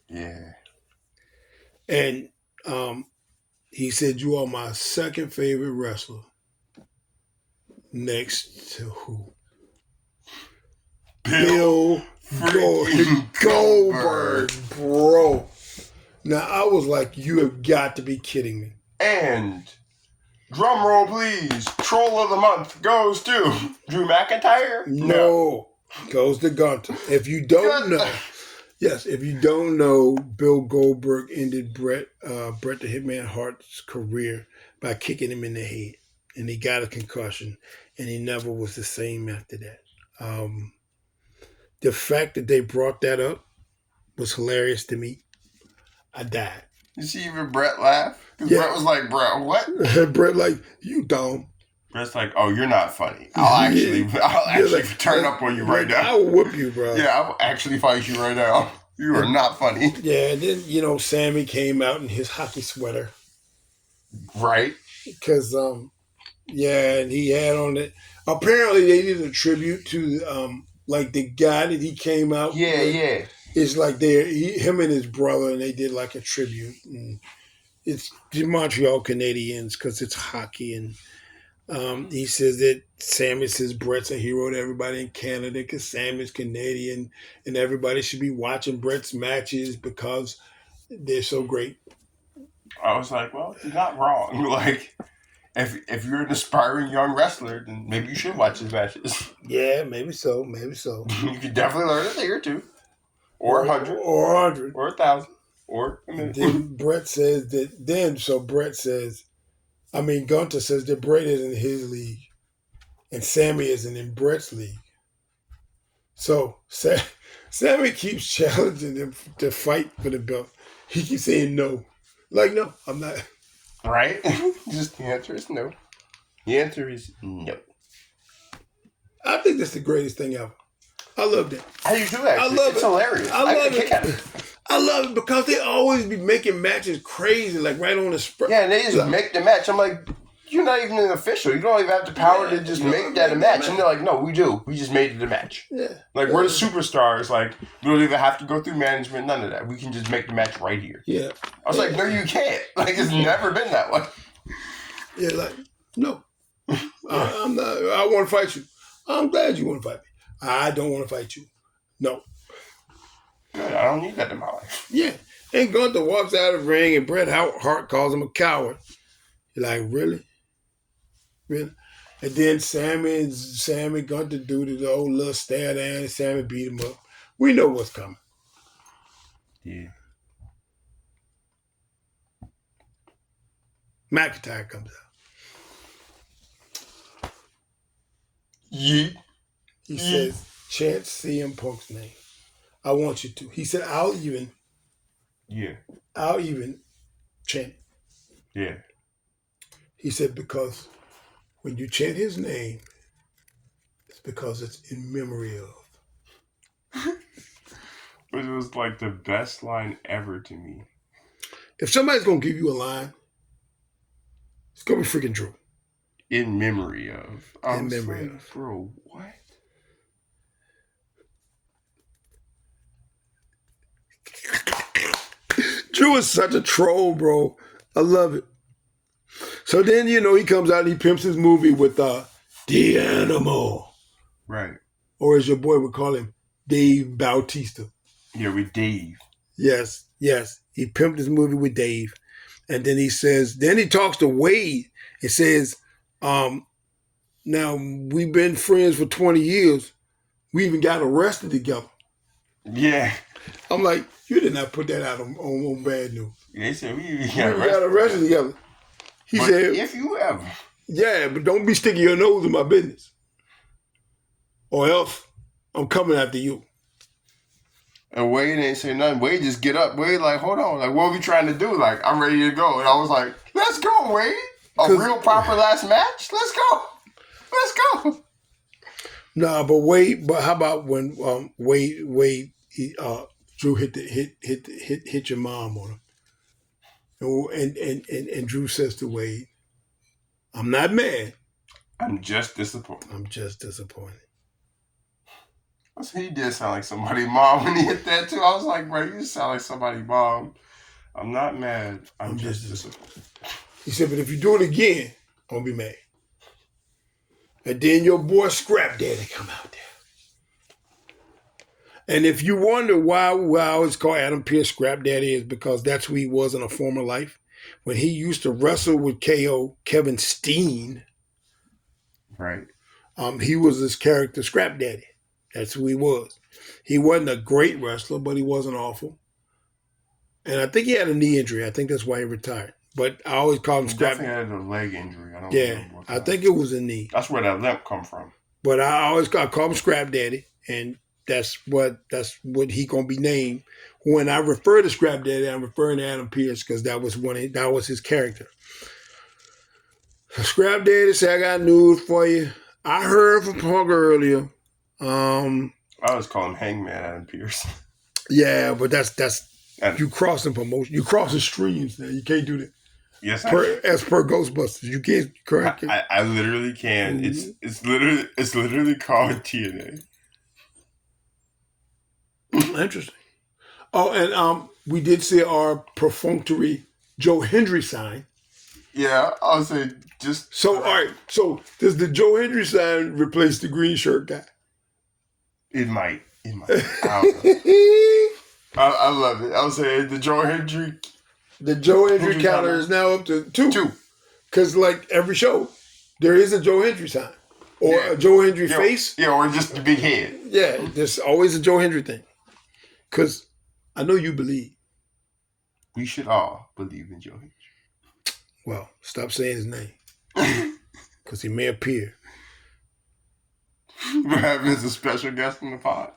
Yeah. And he said you are my second favorite wrestler. Next to who? Bill Goldberg, bro. Now I was like, you have got to be kidding me. And drum roll, please. Troll of the month goes to Drew McIntyre. No, goes to Gunter. If you don't know, if you don't know, Bill Goldberg ended Bret the Hitman Hart's career by kicking him in the head, and he got a concussion, and he never was the same after that. The fact that they brought that up was hilarious to me. I died. You see even Bret laugh? Because Bret was like, bro, what? Bret like, you dumb. Bret's like, oh, you're not funny. I'll actually turn up on you right now. I will whip you, bro. Yeah, I'll actually fight you right now. You are not funny. Yeah, and then, Sammy came out in his hockey sweater. Right. Because, and he had on it. Apparently, they did a tribute to, the guy that he came out with. Yeah. It's like him and his brother, and they did like a tribute. And it's the Montreal Canadiens because it's hockey. And he says that Sammy says Bret's a hero to everybody in Canada because Sammy's Canadian, and everybody should be watching Bret's matches because they're so great. I was like, well, you're not wrong. Like, if you're an aspiring young wrestler, then maybe you should watch his matches. Yeah, maybe so. You could definitely learn a thing or two. Or 100. Or 100. Or 1,000. Or a minute. Then Bret says Gunter says that Bret isn't in his league and Sammy isn't in Bret's league. So Sammy keeps challenging him to fight for the belt. He keeps saying no. Like, no, I'm not. Right? Just the answer is no. The answer is no. I think that's the greatest thing ever. I love that. How you do that? It's hilarious. I love it. I love it because they always be making matches crazy, like right on the spread. Yeah, and they just make the match. I'm like, you're not even an official. You don't even have the power to just make that a match. And they're like, no, we do. We just made it a match. Yeah. Like, we're the superstars. Like, we don't even have to go through management, none of that. We can just make the match right here. Yeah. I was like, no, you can't. Like, it's never been that way. Yeah, like, no. I'm not. I want to fight you. I'm glad you want to fight me. I don't want to fight you. No. Good. I don't need that in my life. Yeah. And Gunther walks out of the ring and Bret Hart calls him a coward. You're like, really? Really? And then Sammy Gunther do the old little stare down and Sammy beat him up. We know what's coming. Yeah. McIntyre comes out. Yeet. He says, chant CM Punk's name. I want you to. He said, I'll even chant. Yeah. He said, because when you chant his name, It's because it's in memory of. But it was like the best line ever to me. If somebody's gonna give you a line, it's gonna be freaking Drew. In memory of. I In was memory like, of. bro, what? Drew is such a troll, bro. I love it. So then, he comes out and he pimps his movie with The Animal. Right. Or as your boy would call him, Dave Bautista. Yeah, with Dave. Yes. He pimped his movie with Dave. And then he talks to Wade and says, now we've been friends for 20 years. We even got arrested together. Yeah. I'm like, you did not put that out on Bad News. They said we even got arrested together. He said, if you ever. Yeah, but don't be sticking your nose in my business. Or else I'm coming after you. And Wade ain't say nothing. Wade just get up. Wade like, hold on. Like, what are we trying to do? Like, I'm ready to go. And I was like, let's go, Wade. A real proper last match? Let's go. Let's go. Nah, but how about when Wade Drew hit your mom on him. And Drew says to Wade, I'm not mad. I'm just disappointed. I said, he did sound like somebody's mom when he hit that too. I was like, bro, you sound like somebody's mom. I'm not mad. I'm just disappointed. He said, but if you do it again, I'm going to be mad. And then your boy Scrap Daddy come out there. And if you wonder why I always call Adam Pearce Scrap Daddy, is because that's who he was in a former life. When he used to wrestle with KO, Kevin Steen. Right. He was his character Scrap Daddy. That's who he was. He wasn't a great wrestler, but he wasn't awful. And I think he had a knee injury. I think that's why he retired. But I always call him Scrap. He definitely had a leg injury. I think it was a knee. That's where that limp come from. But I call him Scrap Daddy, and that's what he gonna be named. When I refer to Scrap Daddy, I'm referring to Adam Pearce because that was his character. Scrap Daddy said, I got news for you. I heard from Punk earlier. I always call him Hangman Adam Pearce. Yeah, but that's you crossing promotion. You crossing streams now. You can't do that. Yes, as per Ghostbusters, you can't correct it. I literally can. Mm-hmm. It's literally called TNA. Interesting. Oh, and we did see our perfunctory Joe Hendry sign. Yeah, I was saying just so. All right. So does the Joe Hendry sign replace the green shirt guy? It might. I don't know. I love it. I was saying the Joe Hendry. The Joe Hendry counter is now up to 2. Because like every show, there is a Joe Hendry sign or a Joe Hendry face. Yeah, or just the big head. Yeah, there's always a Joe Hendry thing. Because I know you believe. We should all believe in Joe Hendry. Well, stop saying his name. Because he may appear. We're having as a special guest in the pod.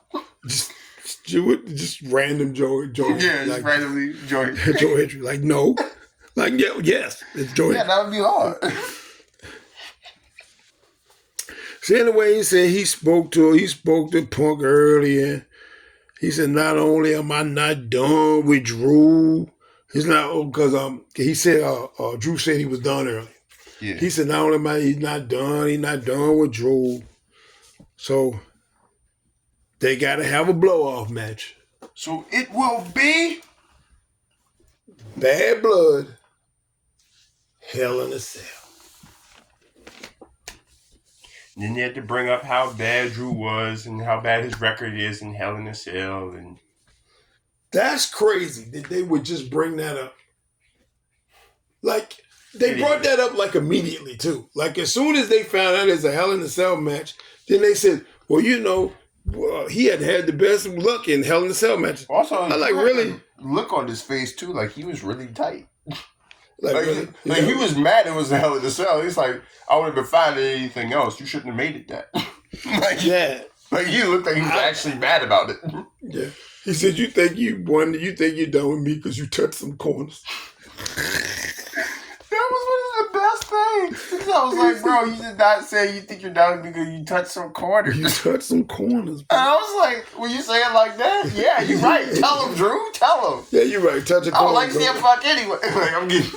Just random Joe. Yeah, just randomly Joe Hendry. Joe Hendry. Like, no. Like, yes, it's Joe Hendry. Yeah, that would be hard. So anyway, he said he spoke to Punk earlier. He said, not only am I not done with Drew, he's not, because he said Drew said he was done earlier. Yeah. He said, not only am he's not done with Drew. So they got to have a blow-off match. So it will be Bad Blood, Hell in a Cell. Then you had to bring up how bad Drew was and how bad his record is in Hell in a Cell. And that's crazy that they would just bring that up. Like, they brought that up like immediately too. Like as soon as they found out it's a Hell in a Cell match, then they said, well, he had the best luck in Hell in a Cell matches. Also, I like really look on his face too, like he was really tight. Really? He was mad it was a Hell in a Cell. He's like, I would have been fine at anything else. You shouldn't have made it that. Like he looked like he was actually mad about it. Yeah. He said, you think you won, you think you're done with me because you touched some corners. That was one of the best things. I was like, bro, you did not say you think you're down because you touched some corners. You touched some corners, bro. And I was like, when you say it like that, yeah, you're right. Tell him, Drew. Tell him. Yeah, you're right. Touch a corner. I don't like CM Punk anyway. Like, I'm getting...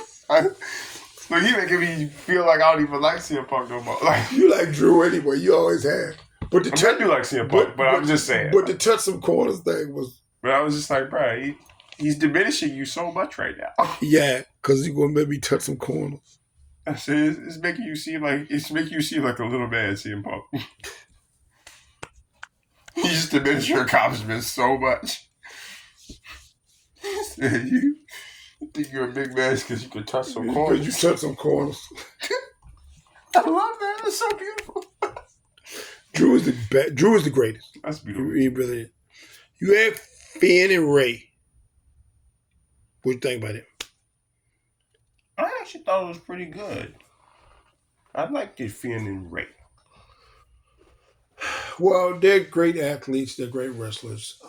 Like, he making me feel like I don't even like CM Punk no more. Like, you like Drew anyway. You always have. But I do like CM Punk, but I'm just saying. But the touch some corners thing was... But I was just like, bro, he's diminishing you so much right now. Yeah, because he's going to make me touch some corners. I said, it's making you seem like a little man, CM Punk. You just diminish your accomplishments so much. You think you're a big man because you can touch some corners. Because you touch some corners. I love that. It's so beautiful. Drew is the best. Drew is the greatest. That's beautiful. He really is. You have Finn and Ray. What do you think about it? I actually thought it was pretty good. I liked it, Finn and Ray. Well, they're great athletes. They're great wrestlers.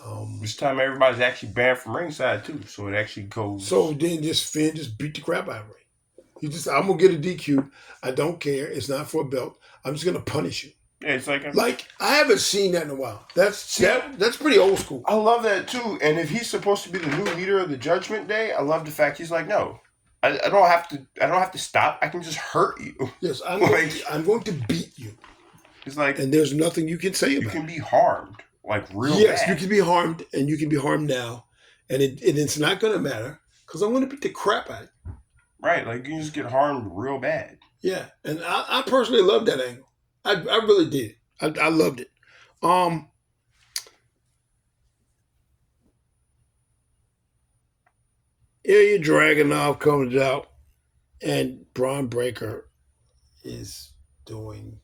This time everybody's actually banned from ringside too, so it actually goes. So then Finn just beat the crap out of Ray. I'm gonna get a DQ. I don't care. It's not for a belt. I'm just gonna punish you. Yeah, it's like I haven't seen that in a while. That's pretty old school. I love that too. And if he's supposed to be the new leader of the Judgment Day, I love the fact he's like, no, I don't have to stop. I can just hurt you. Yes, I'm going to beat you. It's like, and there's nothing you can say about it. You can be harmed, like real bad. Yes, you can be harmed, and you can be harmed now, and it's not going to matter because I'm going to beat the crap out of you. Right, like you just get harmed real bad. Yeah, and I personally love that angle. I really did. I loved it. Ilya Dragunov comes out, and Braun Breaker is doing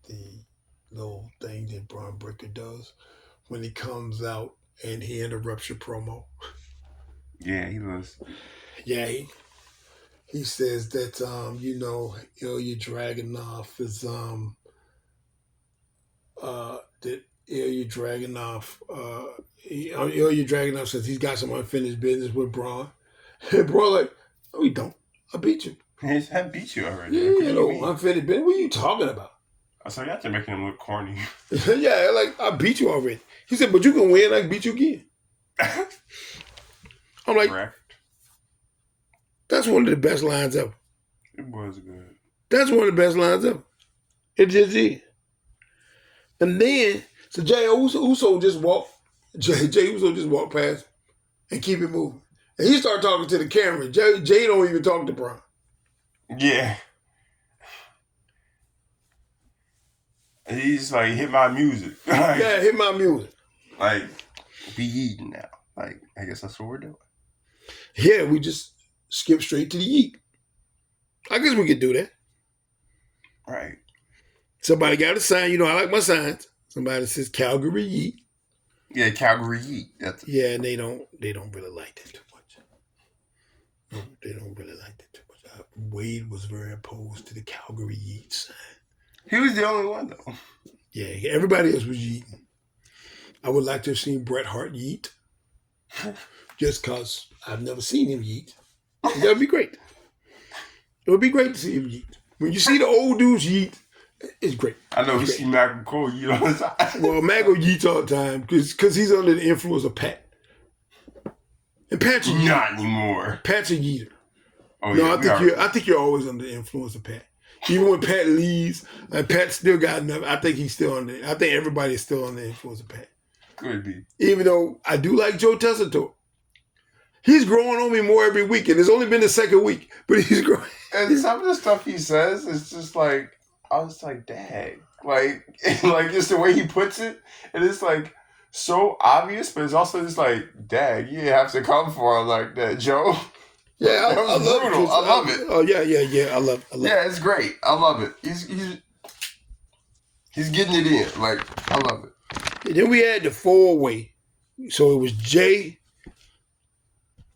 the little thing that Braun Breaker does when he comes out and he interrupts your promo. Yeah, he does. Yeah, he says that Ilya Dragunov is that Ilya Dragunov says he's got some unfinished business with Braun. And Braun like, no, we don't. I beat you. I beat you already. Yeah, unfinished business. What are you talking about? I said, y'all making him look corny. Yeah, like, I beat you already. He said, but you can win, I can beat you again. I'm like, correct. That's one of the best lines ever. It was good. That's one of the best lines ever. It just is. And then, so Jay Uso just walked past and keep it moving. And he started talking to the camera. Jay don't even talk to Braun. Yeah. And he's like, hit my music. Yeah, hit my music. Like, be eating now. Like, I guess that's what we're doing. Yeah, we just skip straight to the yeet. I guess we could do that. Right. Somebody got a sign. I like my signs. Somebody says Calgary yeet. Yeah, Calgary yeet. Yeah, and they don't really like that too much. No, they don't really like that too much. Wade was very opposed to the Calgary yeet sign. He was the only one, though. Yeah, everybody else was yeeting. I would like to have seen Bret Hart yeet. Just because I've never seen him yeet. That would be great. It would be great to see him yeet. When you see the old dudes yeet, it's great. I know we see Mac McCoy yeet all the time. Well, Mac will yeet all the time because he's under the influence of Pat. And Pat's a yeeter. Not anymore. Pat's a yeeter. Oh, no, yeah, I think you're always under the influence of Pat. Even when Pat leaves, Pat still got enough. I think he's still under. I think everybody's still under the influence of Pat. Could be. Even though I do like Joe Tessitore. He's growing on me more every week, and it's only been the second week, but he's growing. And some of the stuff he says is just like, I was like, dang. Like just the way he puts it, and it's like so obvious, but it's also just like, dang, you didn't have to come for him like that, Joe. Yeah, that was brutal. I love it. Oh yeah. I love it. Yeah, it's great. I love it. He's getting it in. Like, I love it. And then we had the 4-way. So it was Jay,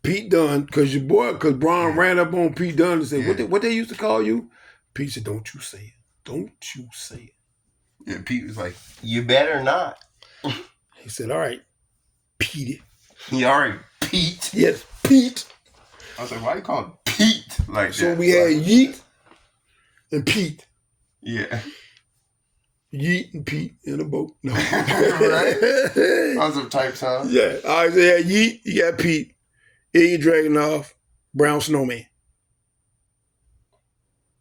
Pete Dunne, because Braun ran up on Pete Dunne and said, what they used to call you? Pete said, don't you say it. Don't you say it. Yeah, Pete was like, you better not. He said, all right, Pete it. He already Pete. Yes, Pete. I was like, why you call him Pete like so that? we had Yeet, and Pete. Yeah. Yeet and Pete in a boat. No. Right? Awesome types, huh? Yeah. All right, so yeah, Yeet, you got Pete. Iggy Dragunov, Brown Snowman.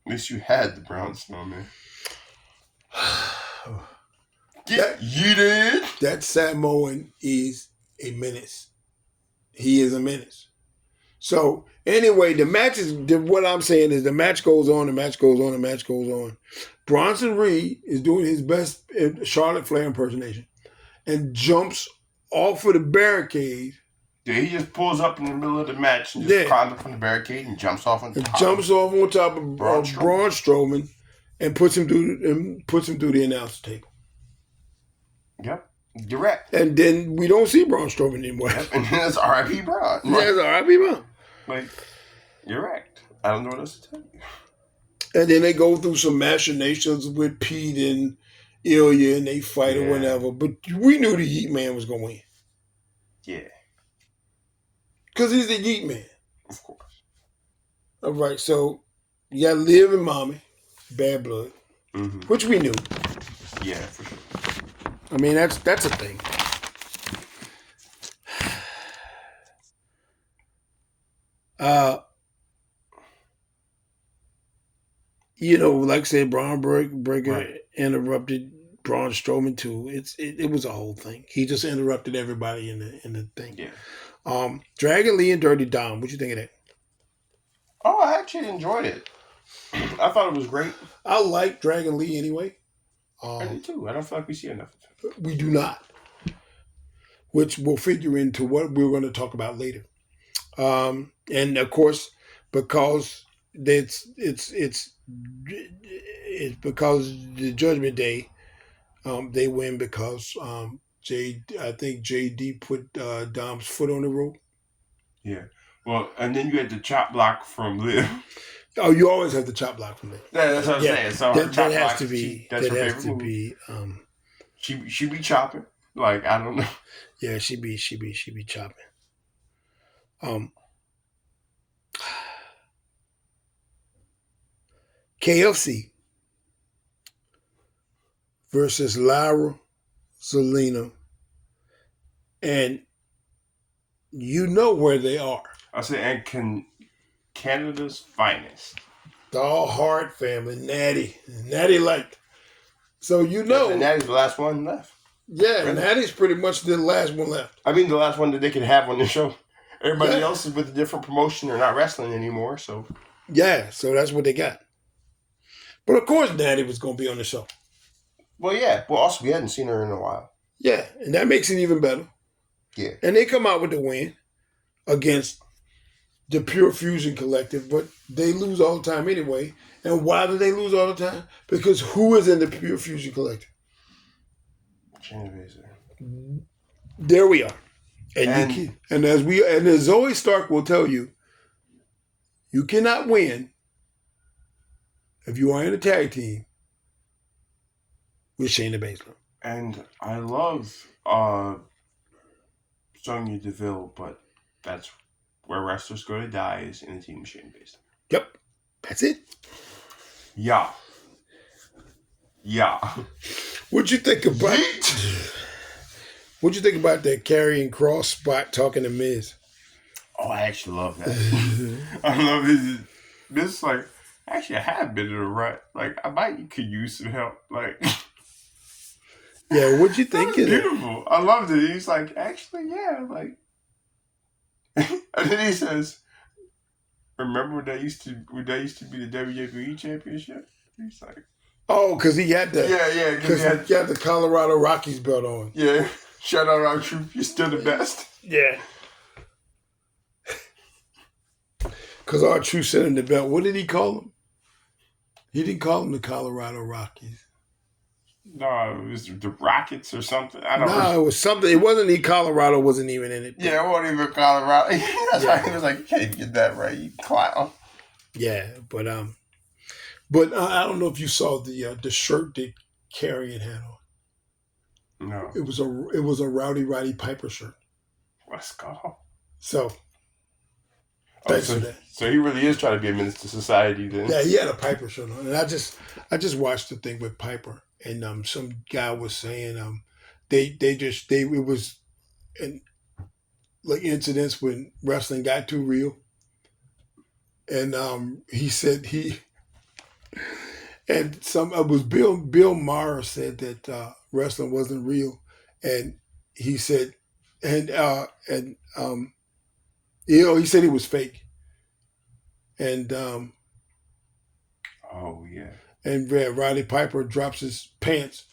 At least you had the brown snowman. That- Get yeeted. That Samoan is a menace. He is a menace. So anyway, the match is what I'm saying is the match goes on, the match goes on, the match goes on. Bronson Reed is doing his best Charlotte Flair impersonation and jumps off of the barricade. Yeah, he just pulls up in the middle of the match and just climbs up on the barricade and jumps off on top. Jumps off on top of Braun Strowman and puts him through the announcer table. Yep. Direct. And then we don't see Braun Strowman anymore. Yep. And then it's R.I.P. Braun. Yeah, it's R.I.P. Braun. Like, direct. I don't know what else to tell you. And then they go through some machinations with Pete and Ilya and they fight or whatever. But we knew the Yeet Man was going to win. Yeah. Because he's the Yeet Man. Of course. All right, so you got Liv and Mommy, Bad Blood, which we knew. Yeah, for sure. I mean, that's a thing. Like I said, Braun Breaker interrupted Braun Strowman too. It was a whole thing. He just interrupted everybody in the thing. Yeah. Dragon Lee and Dirty Dom. What you think of that? Oh, I actually enjoyed it. I thought it was great. I like Dragon Lee anyway. I do too. I don't feel like we see enough. We do not, which will figure into what we're going to talk about later. And of course, because it's because the Judgment Day, they win because I think JD put Dom's foot on the rope. Yeah. Well, and then you had the chop block from Liv. Oh, you always have the chop block from there. Yeah, that's what I'm saying. So that has to be. That's that her has favorite to move. be. She be chopping. Like, I don't know. Yeah, she be chopping. KFC versus Lyra, Zelina, and you know where they are. I say, and Canada's finest. The All Hart family, Natty like. So you know, and Natty's the last one left. Yeah, really? Natty's pretty much the last one left. I mean, the last one that they could have on the show. Everybody else is with a different promotion. They're not wrestling anymore, so. Yeah, so that's what they got. But of course, Natty was going to be on the show. Well, yeah. Well, also, we hadn't seen her in a while. Yeah, and that makes it even better. Yeah. And they come out with the win against the Pure Fusion Collective, but they lose all the time anyway. And why do they lose all the time? Because who is in the Pure Fusion Collective? There we are. And as Zoe Stark will tell you, you cannot win if you are in a tag team with Shayna Baszler. And I love Sonya Deville, but that's where wrestlers go to die, is in a team with Shayna Baszler. Yep. That's it. Yeah. What'd you think about that Karrion Kross spot talking to Miz? Oh, I actually love that. I love his. This like actually I have been in a rut. Like I could use some help. Like yeah, what'd you think of that? Beautiful. I loved it. He's like, actually, yeah, like. And then he says, "Remember when that used to be the WWE Championship?" He's like, "Oh, because he had the because he had the Colorado Rockies belt on." Yeah, shout out our troop. You're still the best. Yeah. Because our truth sent him the belt. What did he call him? He didn't call him the Colorado Rockies. No, it was the Rockets or something. I don't know. No, it was something. It wasn't Colorado wasn't even in it. Yeah, it wasn't even Colorado. That's why he was like, you can't even get that right, you clown. Yeah, but I don't know if you saw the shirt that Karrion had on. No. It was a Rowdy Roddy Piper shirt. Let's go. So. Oh, Thanks for that. so he really is trying to be a menace to society then. Yeah, he had a Piper shirt on, and I just watched the thing with Piper, and some guy was saying it was in, like incidents when wrestling got too real, and he said some it was Bill Maher said that wrestling wasn't real, and he said and he said it was fake, and Oh yeah. and Roddy Piper drops his pants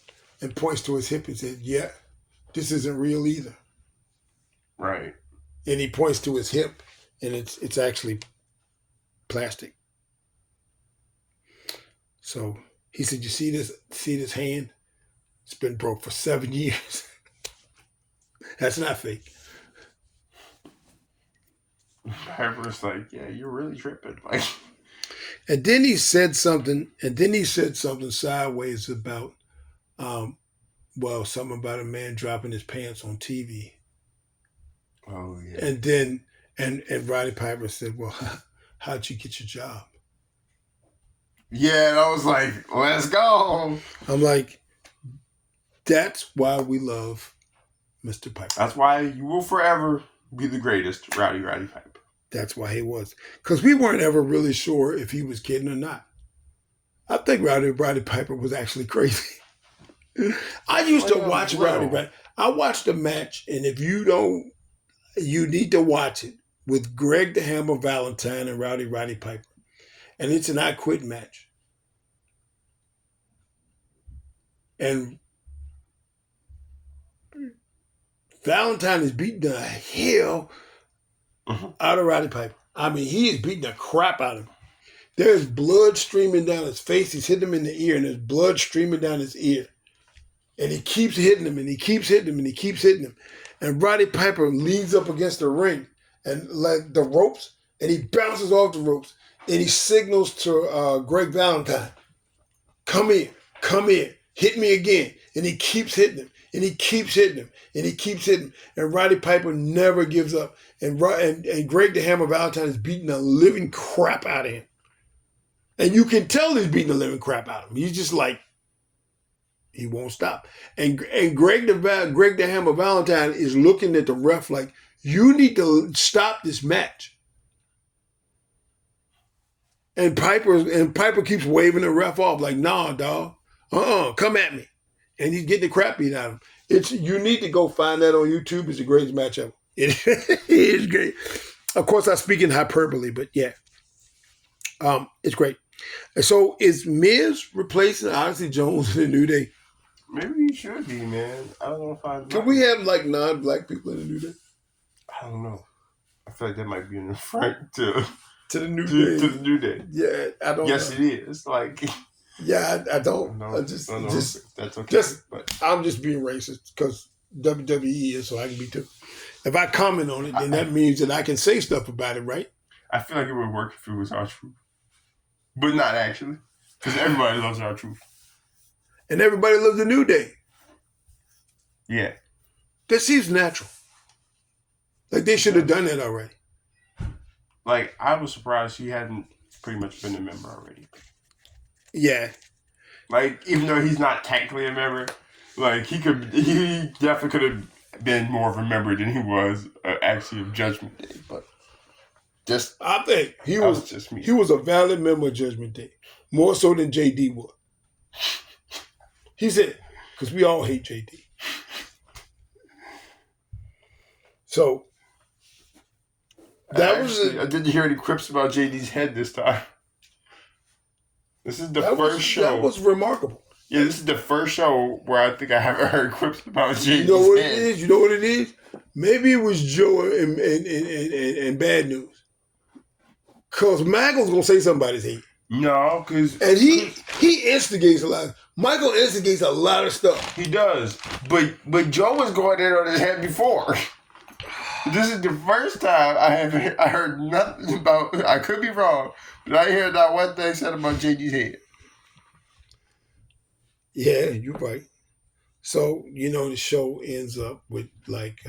and points to his hip and said, "Yeah, this isn't real either." Right. And he points to his hip, and it's actually plastic. So he said, "You see this hand? It's been broke for 7 years. That's not fake." Piper's like, yeah, you're really tripping. Like, And then he said something. And then he said something sideways about, something about a man dropping his pants on TV. oh yeah. And then and Roddy Piper said, "Well, how'd you get your job?" Yeah, and I was like, let's go. I'm like, that's why we love Mr. Piper. That's why you will forever be the greatest, Roddy Piper. That's why he was. Because we weren't ever really sure if he was kidding or not. I think Roddy Piper was actually crazy. I used to watch Roddy. I watched the match, and if you don't, you need to watch it with Greg the Hammer Valentine and Roddy Piper. And it's an I Quit match. And Valentine is beating the hell out of Roddy Piper. I mean, he is beating the crap out of him. There's blood streaming down his face. He's hitting him in the ear, and there's blood streaming down his ear. And he keeps hitting him, and he keeps hitting him, and he keeps hitting him. And Roddy Piper leans up against the ring and like the ropes, and he bounces off the ropes, and he signals to Greg Valentine, come in, hit me again. And he keeps hitting him, and he keeps hitting him, and he keeps hitting him. And Roddy Piper never gives up. And Greg the Hammer Valentine is beating the living crap out of him. And you can tell he's beating the living crap out of him. He's just like, he won't stop. And Greg the Hammer Valentine is looking at the ref like, you need to stop this match. And Piper keeps waving the ref off like, nah, dog. Come at me. And he's getting the crap beat out of him. You need to go find that on YouTube. It's the greatest match ever. It is great. Of course, I speak in hyperbole, but yeah. It's great. And so is Miz replacing Odyssey Jones in the New Day? Maybe he should be, man. I don't know if I... Can we have like non-black people in the New Day? I don't know. I feel like that might be in the front to the New Day. To the New Day. Yeah, I don't Yes, know. it is. Like... Yeah, I don't. No, I just that's okay. But I'm just being racist because WWE is, so I can be too. If I comment on it, then that means that I can say stuff about it, right? I feel like it would work if it was our truth, but not actually, because everybody loves our truth, and everybody loves the New Day. Yeah, that seems natural. Like they should have done that already. Like I was surprised he hadn't pretty much been a member already. Yeah. Like, even though he's not technically a member, like, he definitely could have been more of a member than he was actually of Judgment Day. But I think he was a valid member of Judgment Day. More so than JD was. He said, because we all hate JD. So, didn't hear any quips about JD's head this time. This is the first show. That was remarkable. Yeah, this is the first show where I think I haven't heard quips about JD's head. You know what it is? You know what it is? Maybe it was Joe and Bad News. Because Michael's going to say something about his head. No, because... And he instigates a lot. Michael instigates a lot of stuff. He does. But Joe was going in on his head before. This is the first time I heard nothing about... I could be wrong, but I heard not one thing said about JD's head. Yeah, you're right. So, the show ends up with, like,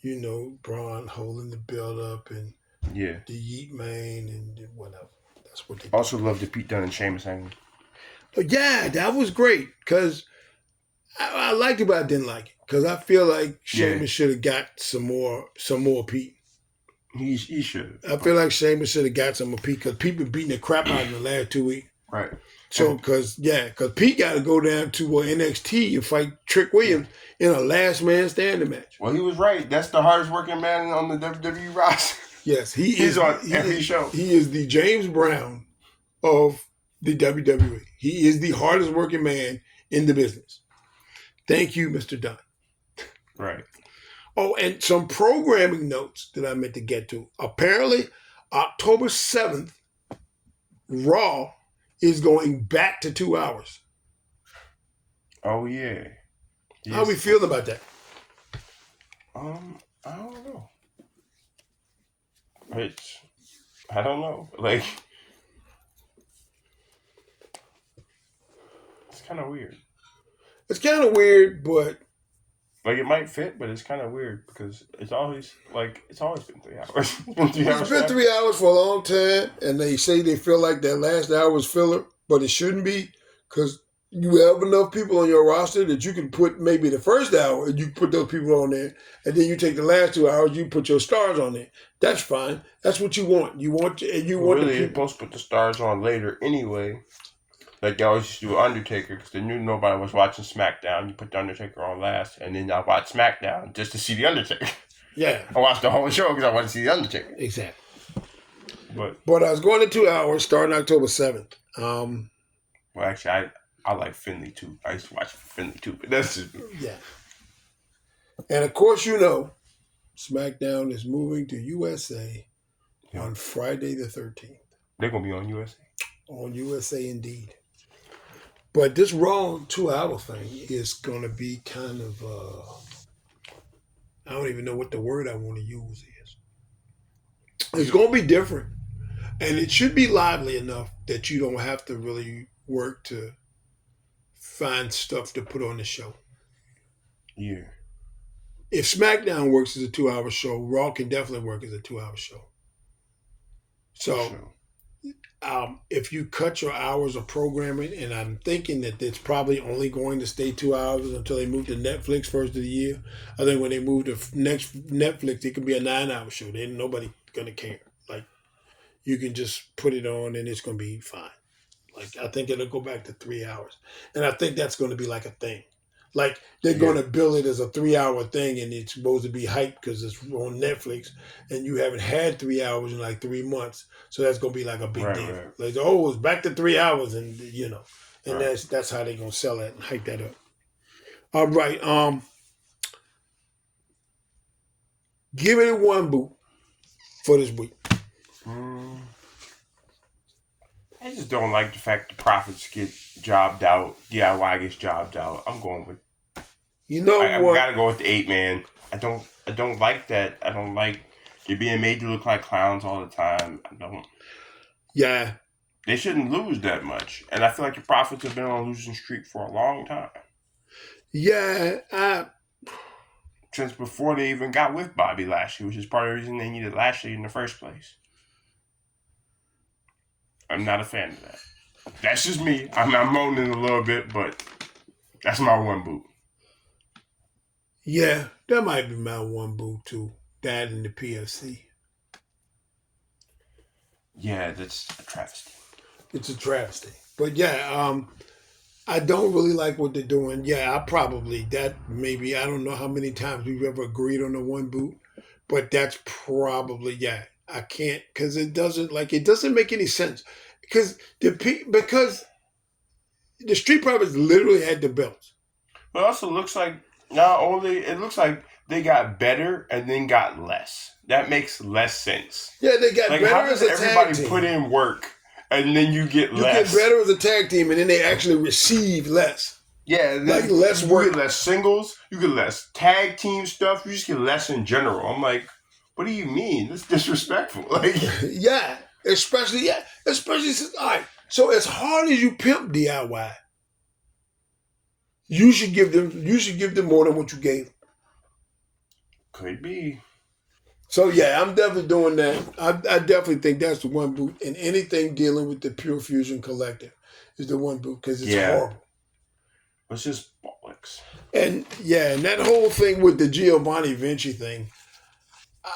Braun holding the belt up and Yeah. The Yeet Man and whatever. That's what they Also love the Pete Dunne and Sheamus angle. But yeah, that was great because I liked it, but I didn't like it because I feel like Sheamus should have got some more Pete. He should. I feel like Sheamus should have got some of Pete because Pete been beating the crap out of him the last 2 weeks. Right. So because Pete got to go down to NXT and fight Trick Williams in a last man standing match. Well, he was right. That's the hardest working man on the WWE roster. Yes, He's on every show. He is the James Brown of the WWE. He is the hardest working man in the business. Thank you, Mr. Dunn. Right. Oh, and some programming notes that I meant to get to. Apparently, October 7th, Raw is going back to 2 hours. Oh, yeah. Yes. How we feel about that? I don't know. I don't know. Like, it's kind of weird. It's kind of weird, but like it might fit, but it's kind of weird because it's always been 3 hours. It's been 3 hours. It's been 3 hours for a long time, and they say they feel like that last hour was filler, but it shouldn't be because you have enough people on your roster that you can put maybe the first hour and you put those people on there, and then you take the last 2 hours, you put your stars on there. That's fine. That's what you want. You want really, you're supposed to put the stars on later anyway. Like they always used to do Undertaker because they knew nobody was watching SmackDown. You put the Undertaker on last, and then I watch SmackDown just to see the Undertaker. Yeah, I watched the whole show because I wanted to see the Undertaker. Exactly. But I was going to 2 hours starting October 7th. Well, actually, I like Finley too. I used to watch Finley too, but that's just yeah. And of course, SmackDown is moving to USA on Friday the 13th. They're gonna be on USA. On USA, indeed. But this Raw 2 hour thing is going to be kind of, I don't even know what the word I want to use is. It's going to be different. And it should be lively enough that you don't have to really work to find stuff to put on the show. Yeah. If SmackDown works as a 2 hour show, Raw can definitely work as a 2 hour show. So, if you cut your hours of programming, and I'm thinking that it's probably only going to stay 2 hours until they move to Netflix first of the year. I think when they move to Netflix, it can be a 9 hour show. Then nobody gonna care. Like you can just put it on and it's gonna be fine. Like I think it'll go back to 3 hours, and I think that's going to be like a thing. Like they're going to bill it as a 3 hour thing, and it's supposed to be hyped because it's on Netflix, and you haven't had 3 hours in like 3 months, so that's going to be like a big deal. Right. Like it's back to 3 hours, and and that's how they're going to sell it and hype that up. All right, give it a 1 boot for this week. I just don't like the fact the profits get jobbed out. DIY gets jobbed out. I'm going with. I gotta go with the 8-man. I don't like that. I don't like they're being made to look like clowns all the time. I don't. Yeah. They shouldn't lose that much, and I feel like the profits have been on a losing streak for a long time. Yeah. Since before they even got with Bobby Lashley, which is part of the reason they needed Lashley in the first place. I'm not a fan of that. That's just me. I'm moaning a little bit, but that's my 1 boot. Yeah, that might be my 1 boot too. That and the PFC. Yeah, that's a travesty. It's a travesty. But yeah, I don't really like what they're doing. Yeah, I don't know how many times we've ever agreed on the 1 boot, but that's probably, I can't, because it doesn't make any sense. Because the Street Profits literally had the belts. But it also looks like it looks like they got better and then got less. That makes less sense. Yeah, they got better as a tag team. Everybody put in work and then you get less. You get better as a tag team and then they actually receive less. Yeah, like less work. You get less singles, you get less tag team stuff, you just get less in general. I'm like, what do you mean? That's disrespectful. Like, yeah, especially since, all right. So as hard as you pimp DIY, you should give them more than what you gave. Could be. So yeah, I'm definitely doing that. I definitely think that's the one boot, and anything dealing with the Pure Fusion Collective is the one boot because it's Yeah. horrible. It's just bollocks. And yeah, and that whole thing with the Giovanni Vinci thing,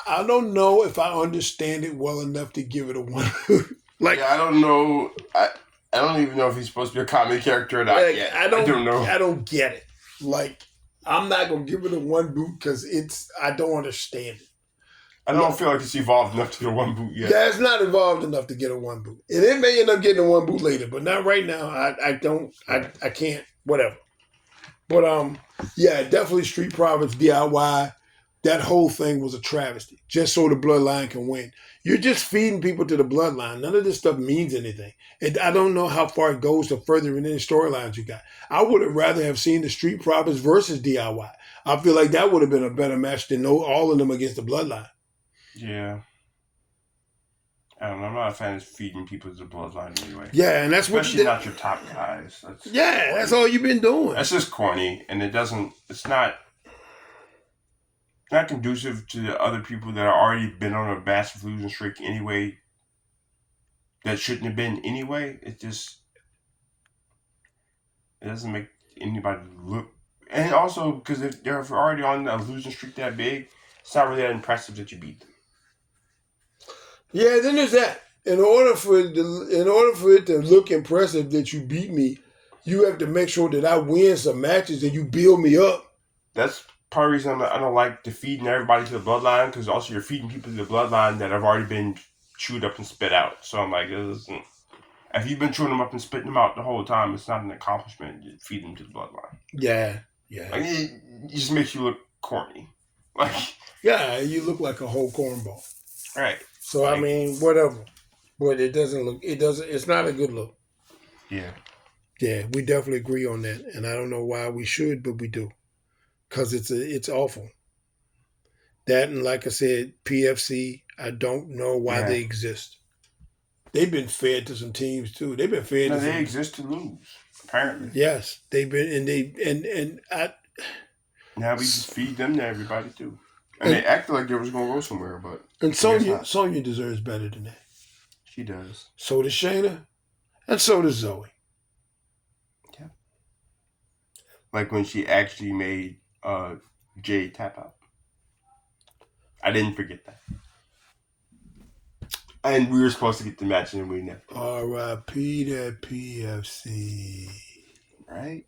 I don't know if I understand it well enough to give it a one. Like, yeah, I don't know. I don't even know if he's supposed to be a comic character or not like yet. I don't know. I don't get it. Like, I'm not gonna give it a one boot because I don't understand it. I don't feel like it's evolved enough to get a one boot yet. Yeah, it's not involved enough to get a one boot, and it may end up getting a one boot later, but not right now. I can't. Whatever. But yeah, definitely Street Profits DIY. That whole thing was a travesty, just so the bloodline can win. You're just feeding people to the bloodline. None of this stuff means anything. And I don't know how far it goes to furthering any storylines you got. I would have rather have seen the Street Profits versus DIY. I feel like that would have been a better match than all of them against the bloodline. Yeah. I don't know. I'm not a fan of feeding people to the bloodline anyway. Yeah, and that's especially not your top guys. That's all you've been doing. That's just corny, and it's not conducive to the other people that are already been on a massive losing streak anyway. That shouldn't have been anyway. It doesn't make anybody look. And also because if they're already on a losing streak that big, it's not really that impressive that you beat them. Yeah, then there's that. In order for it to look impressive that you beat me, you have to make sure that I win some matches and you build me up. That's part of the reason I don't like feeding everybody to the bloodline, because also you're feeding people to the bloodline that have already been chewed up and spit out. So I'm like, if you've been chewing them up and spitting them out the whole time, it's not an accomplishment. You feed them to the bloodline. Yeah. Like, it just makes you look corny. Like, yeah, you look like a whole cornball. Right. So I mean, whatever. But it's not a good look. Yeah. Yeah, we definitely agree on that. And I don't know why we should, but we do. Because it's awful. That, and like I said, PFC, I don't know why they exist. They've been fed to some teams too. They've been fed. They exist to lose, apparently. Yes, they've been, and now we just feed them to everybody too, and they acted like they was gonna go somewhere, but Sonya deserves better than that. She does. So does Shayna, and so does Zoe. Yeah. Like when she actually made Jay tap out. I didn't forget that. And we were supposed to get the match and we never. R.I.P. that PFC. Right?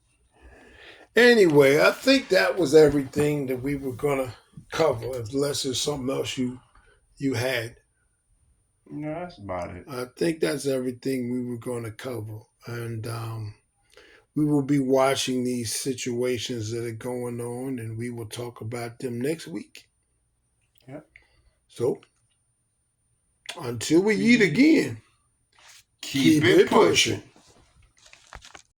Anyway, I think that was everything that we were going to cover, unless there's something else you had. No, that's about it. I think that's everything we were going to cover. And we will be watching these situations that are going on, and we will talk about them next week. Yep. So, until we eat again, keep it pushing.